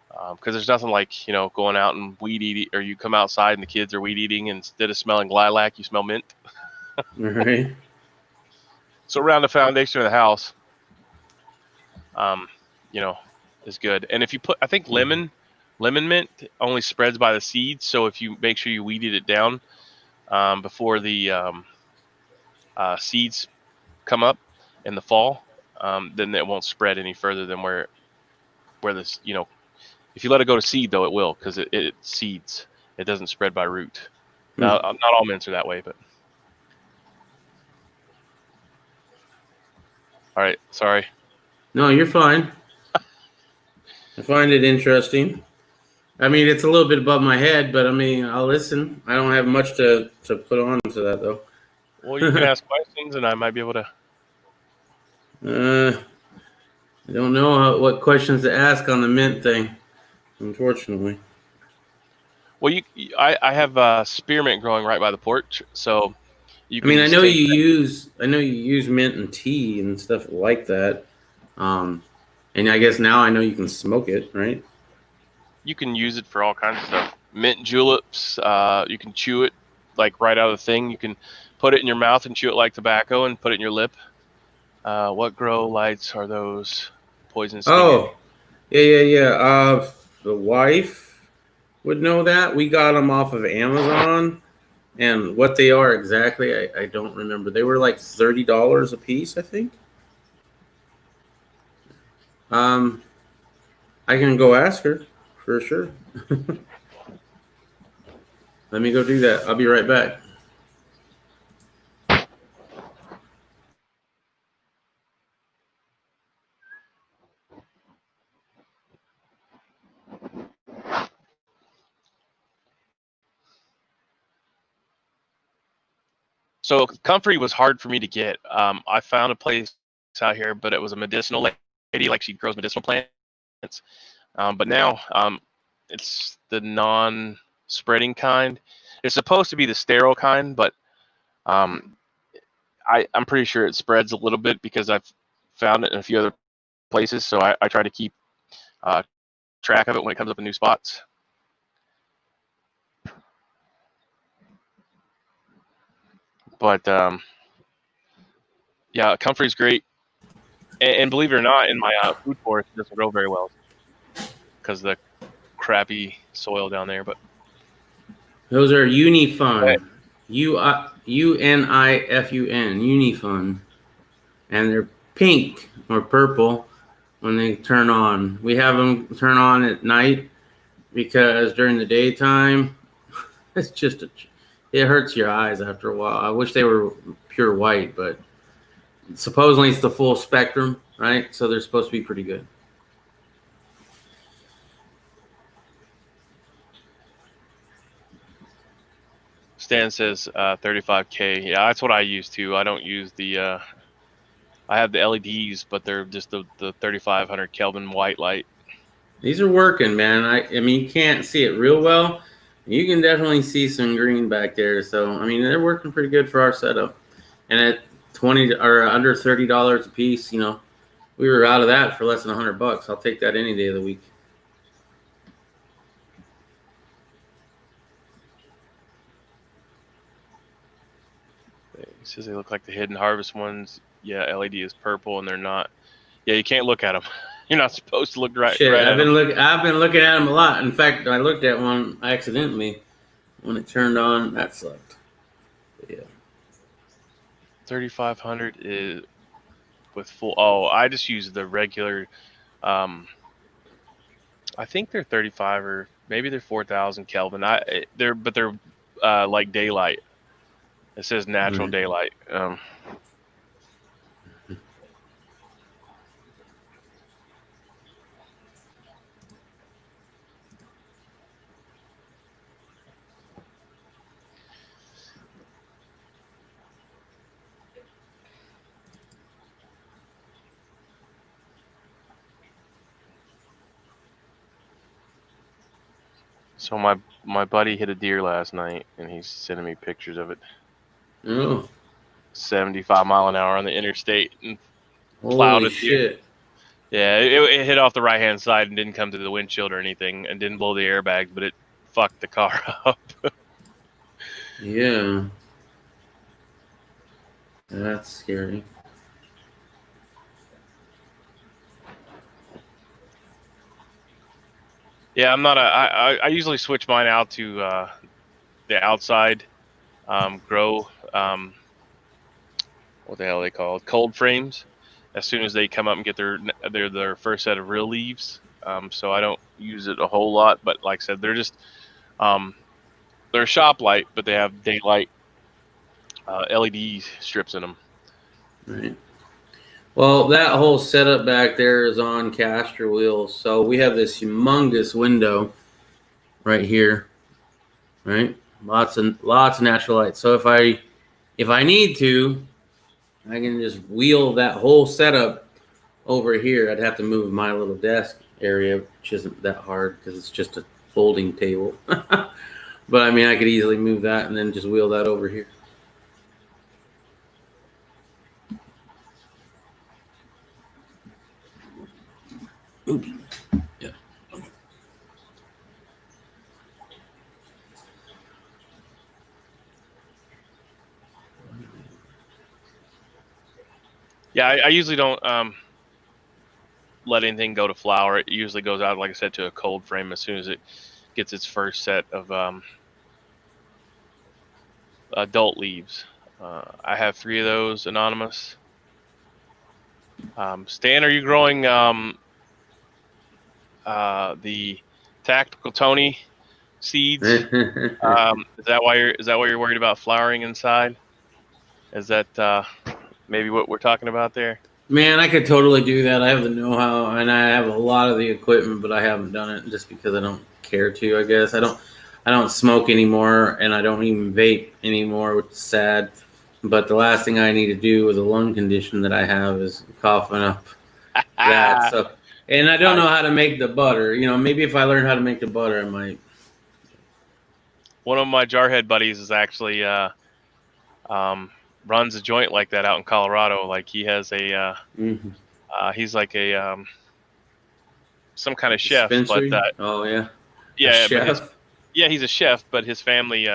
because there's nothing like going out and weed eating, or you come outside and the kids are weed eating, and instead of smelling lilac, you smell mint. Right. So around the foundation of the house, um, you know, is good. And if you put, I think lemon mint only spreads by the seeds. So if you make sure you weeded it down before the seeds come up in the fall, then it won't spread any further than where this, if you let it go to seed, though, it will, because it seeds. It doesn't spread by root. Now, not all mints are that way, but. All right, sorry. No, you're fine. I find it interesting. I mean, it's a little bit above my head, but I mean, I'll listen. I don't have much to put on to that, though. Well, you can ask questions, and I might be able to. I don't know what questions to ask on the mint thing, unfortunately. Well, I have spearmint growing right by the porch, so you I can. mean, I know you take use mint and tea and stuff like that. And I guess now I know you can smoke it, right? You can use it for all kinds of stuff. Mint juleps. You can chew it like right out of the thing. You can put it in your mouth and chew it like tobacco, and put it in your lip. What grow lights are those? Poison stinging. Oh, yeah. The wife would know that. We got them off of Amazon, and what they are exactly, I don't remember. They were like $30 a piece, I think. I can go ask her for sure. Let me go do that. I'll be right back. So comfrey was hard for me to get. I found a place out here, but it was a medicinal lady, like she grows medicinal plants. But now it's the non-spreading kind. It's supposed to be the sterile kind, but I'm pretty sure it spreads a little bit because I've found it in a few other places. So I try to keep track of it when it comes up in new spots. But yeah, comfrey's great. And believe it or not, in my food forest, it doesn't grow very well because of the crappy soil down there. But Those are Unifun. UNIFUN. Unifun. And they're pink or purple when they turn on. We have them turn on at night because during the daytime, it's just it hurts your eyes after a while. I wish they were pure white, but supposedly it's the full spectrum, right? So they're supposed to be pretty good. Stan says 35K. Yeah, that's what I use too. I don't use the. I have the LEDs, but they're just the 3500 Kelvin white light. These are working, man. I mean, you can't see it real well. You can definitely see some green back there. So, I mean, they're working pretty good for our setup. And at 20 or under $30 a piece, we were out of that for less than $100. I'll take that any day of the week. He says they look like the Hidden Harvest ones. Yeah, LED is purple, and they're not. Yeah, you can't look at them. You're not supposed to look right. Shit, right I've been looking at them a lot. In fact, I looked at one accidentally when it turned on. That sucked. But yeah. 3500 is with full. Oh, I just use the regular. I think they're 35 or maybe they're 4000 Kelvin. They're like daylight. It says natural daylight. So my buddy hit a deer last night, and he's sending me pictures of it. Oh, 75 mile an hour on the interstate and plowed holy a deer. shit! Yeah, it hit off the right hand side and didn't come to the windshield or anything, and didn't blow the airbags, but it fucked the car up. Yeah, that's scary. Yeah, I'm not I usually switch mine out to the outside grow. What the hell are they called? Cold frames. As soon as they come up and get their first set of real leaves. So I don't use it a whole lot, but like I said, they're just they're a shop light, but they have daylight LED strips in them. Right. Well, that whole setup back there is on caster wheels, so we have this humongous window right here, right? Lots of natural light. So if I need to, I can just wheel that whole setup over here. I'd have to move my little desk area, which isn't that hard because it's just a folding table. But I mean, I could easily move that and then just wheel that over here. Oops. Yeah. Yeah, I usually don't let anything go to flower. It usually goes out, like I said, to a cold frame as soon as it gets its first set of adult leaves. I have 3 of those anonymous. Stan, are you growing the Tactical Tony seeds? Is that why you're worried about flowering inside? Is that maybe what we're talking about there? Man, I could totally do that. I have the know-how and I have a lot of the equipment, but I haven't done it just because I don't care to, I guess. I don't smoke anymore and I don't even vape anymore, which is sad. But the last thing I need to do with a lung condition that I have is coughing up that. So, and I don't know how to make the butter. You know, maybe if I learn how to make the butter, I might. One of my jarhead buddies is actually runs a joint like that out in Colorado. Like he has a he's like a some kind of chef, Dispensary? but oh yeah, yeah, a chef? but he's a chef, but his family,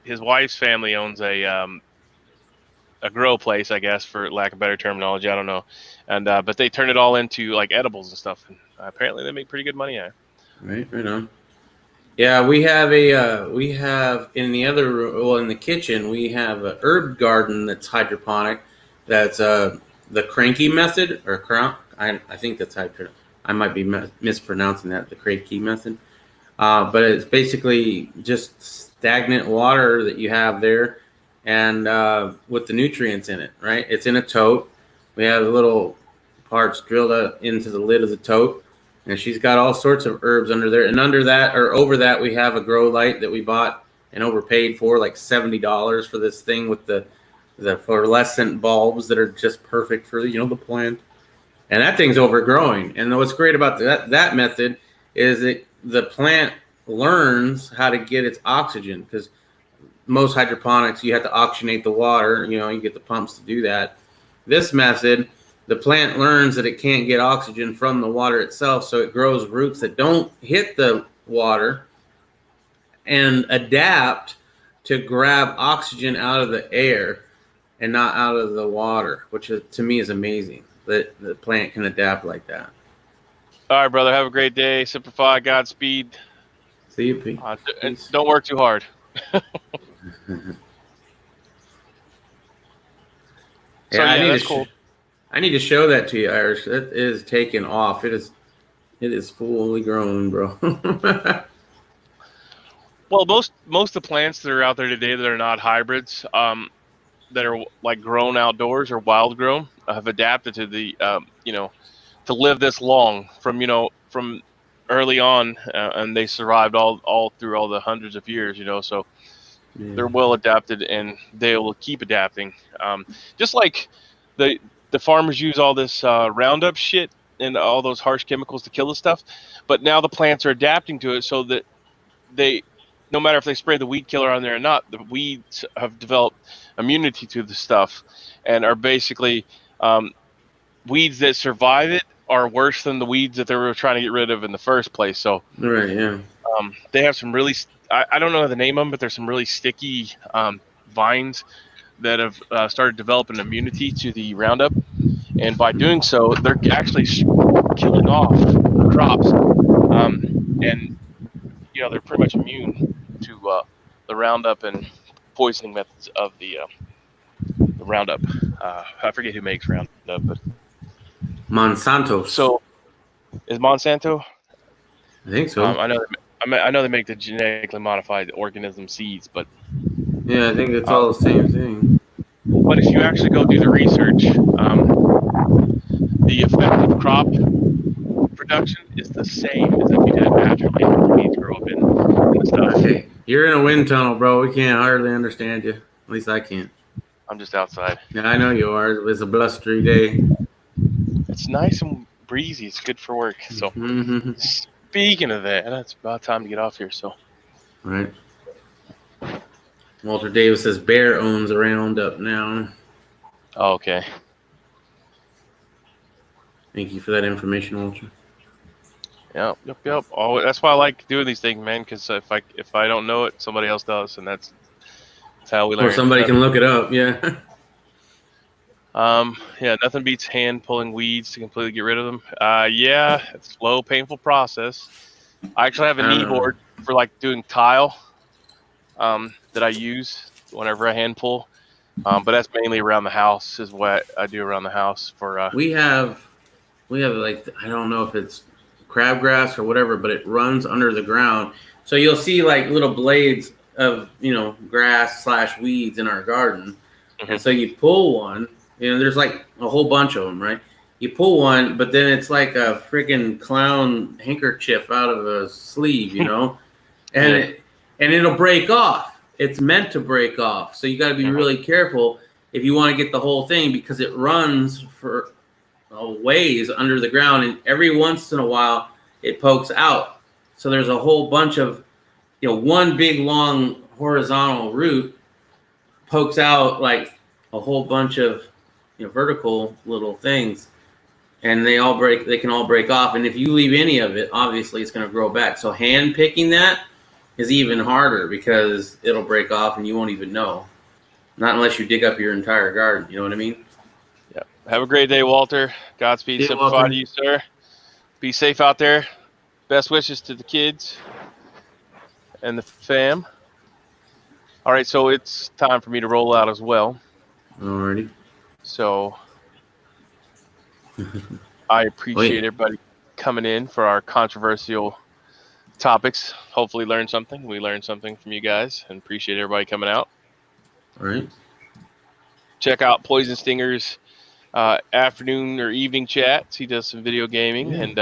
his wife's family owns a grow place, I guess, for lack of better terminology. I don't know, and but they turn it all into like edibles and stuff. And apparently, they make pretty good money at it. Right on. Yeah, we have in the other room, well, in the kitchen, we have a herb garden that's hydroponic. That's the cranky method, or I think that's how I might be mispronouncing that, the cranky method. But it's basically just stagnant water that you have there, and with the nutrients in it, right? It's in a tote. We have little parts drilled into the lid of the tote. And she's got all sorts of herbs under there. And under that, or over that, we have a grow light that we bought and overpaid for, like $70 for this thing with the fluorescent bulbs that are just perfect for, the plant. And that thing's overgrowing. And what's great about that method is that the plant learns how to get its oxygen, because most hydroponics, you have to oxygenate the water. You get the pumps to do that. This method, the plant learns that it can't get oxygen from the water itself, so it grows roots that don't hit the water and adapt to grab oxygen out of the air and not out of the water, which to me is amazing that the plant can adapt like that. All right, brother. Have a great day. Simplify. Godspeed. See you, Pete. And don't work too hard. That's cool. I need to show that to you, Irish. That is taken off. It is fully grown, bro. Well, most of the plants that are out there today that are not hybrids, that are like grown outdoors or wild grown, have adapted to the to live this long from early on, and they survived all through all the hundreds of years. So they're well adapted and they will keep adapting. Just like the farmers use all this Roundup shit and all those harsh chemicals to kill the stuff. But now the plants are adapting to it, so that they, no matter if they spray the weed killer on there or not, the weeds have developed immunity to the stuff, and are basically weeds that survive it are worse than the weeds that they were trying to get rid of in the first place. So Right. Yeah. they have some really, I don't know the name of them, but there's some really sticky vines that have started developing immunity to the Roundup. And by doing so, they're actually killing off the crops. And, you know, they're pretty much immune to the Roundup and poisoning methods of the Roundup. I forget who makes Roundup, but Monsanto. so is Monsanto? I think so. I know they make the genetically modified organism seeds, but Yeah, I think it's all the same thing. but if you actually go do the research, the effect of crop production is the same as if you did it naturally. Weeds grow up in the stuff. Okay, you're in a wind tunnel, bro. We can't hardly understand you. At least I can't. I'm just outside. Yeah, I know you are. It's a blustery day. It's nice and breezy. It's good for work. So Mm-hmm. speaking of that, it's about time to get off here. So Right. Walter Davis says Bear owns a Roundup now. oh, okay. Thank you for that information, Walter. Yep. Oh, that's why I like doing these things, man. Because if I don't know it, somebody else does, and that's how we learn. Or somebody can look it up. Yeah. Yeah, nothing beats hand pulling weeds to completely get rid of them. Yeah, it's a slow, painful process. I actually have a knee board for like doing tile that I use whenever I hand pull. But that's mainly around the house is what I do around the house for. We have like, I don't know if it's crabgrass or whatever, but it runs under the ground. So you'll see like little blades of, grass / weeds in our garden. Mm-hmm. And so you pull one, there's like a whole bunch of them, right? You pull one, but then it's like a freaking clown handkerchief out of a sleeve, and Yeah. and it'll break off. It's meant to break off. So you got to be really careful if you want to get the whole thing, because it runs for a ways under the ground, and every once in a while it pokes out. So there's a whole bunch of, one big long horizontal root pokes out like a whole bunch of vertical little things, and they can all break off. And if you leave any of it, obviously it's going to grow back. So hand picking that is even harder, because it'll break off and you won't even know. Not unless you dig up your entire garden. You know what I mean? Yeah. Have a great day, Walter. Godspeed. Simplify to you, sir. Be safe out there. Best wishes to the kids and the fam. All right, so it's time for me to roll out as well. Alrighty. So I appreciate everybody coming in for our controversial topics. Hopefully learn something. We learned something from you guys, and appreciate everybody coming out. All right. Check out Poison Stinger's afternoon or evening chats. He does some video gaming and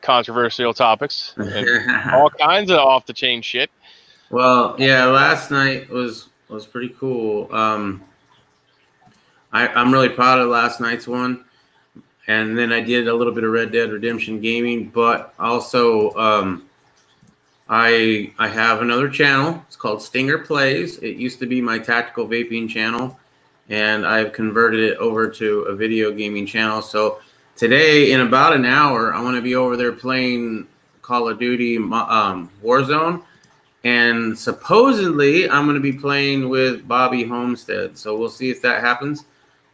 controversial topics and all kinds of off the chain shit. Well, yeah, last night was pretty cool. I'm really proud of last night's one, and then I did a little bit of Red Dead Redemption gaming, but also I have another channel. It's called Stinger Plays. It used to be my tactical vaping channel, and I've converted it over to a video gaming channel. So today, in about an hour, I'm going to be over there playing Call of Duty Warzone. And supposedly, I'm going to be playing with Bobby Homestead. So we'll see if that happens.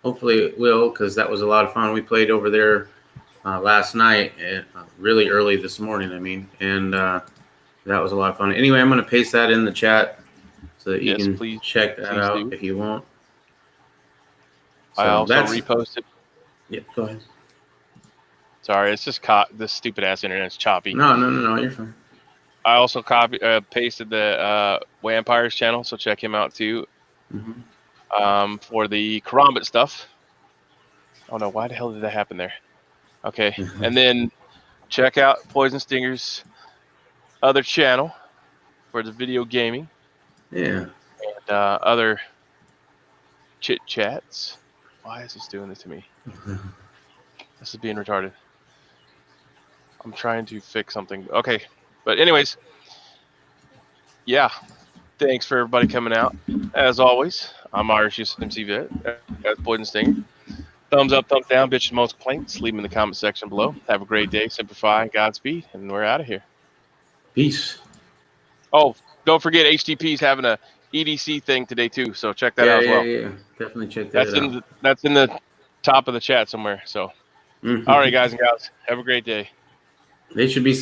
Hopefully it will, because that was a lot of fun. We played over there last night, really early this morning, and that was a lot of fun. Anyway, I'm going to paste that in the chat so that you can check that out if you want. So I also reposted. Yeah, go ahead. Sorry, it's just this stupid ass internet's choppy. No, you're fine. I also pasted the Vampires channel, so check him out too. Mm-hmm. For the Karambit stuff. Oh no, why the hell did that happen there? Okay, and then check out Poison Stinger's other channel for the video gaming. Yeah. And other chit chats. Why is this doing this to me? This is being retarded. I'm trying to fix something. Okay. But anyways, yeah. Thanks for everybody coming out. As always, I'm Irish USMC Vet. That's Boyd and Stinger. Thumbs up, thumbs down, bitches, most complaints. Leave them in the comment section below. Have a great day. Simplify, Godspeed, and we're out of here. Peace. Oh, don't forget HTP's having a EDC thing today too, so check that out as well. Yeah. Definitely check that out. That's in the top of the chat somewhere. So, all right, guys and gals, have a great day. They should be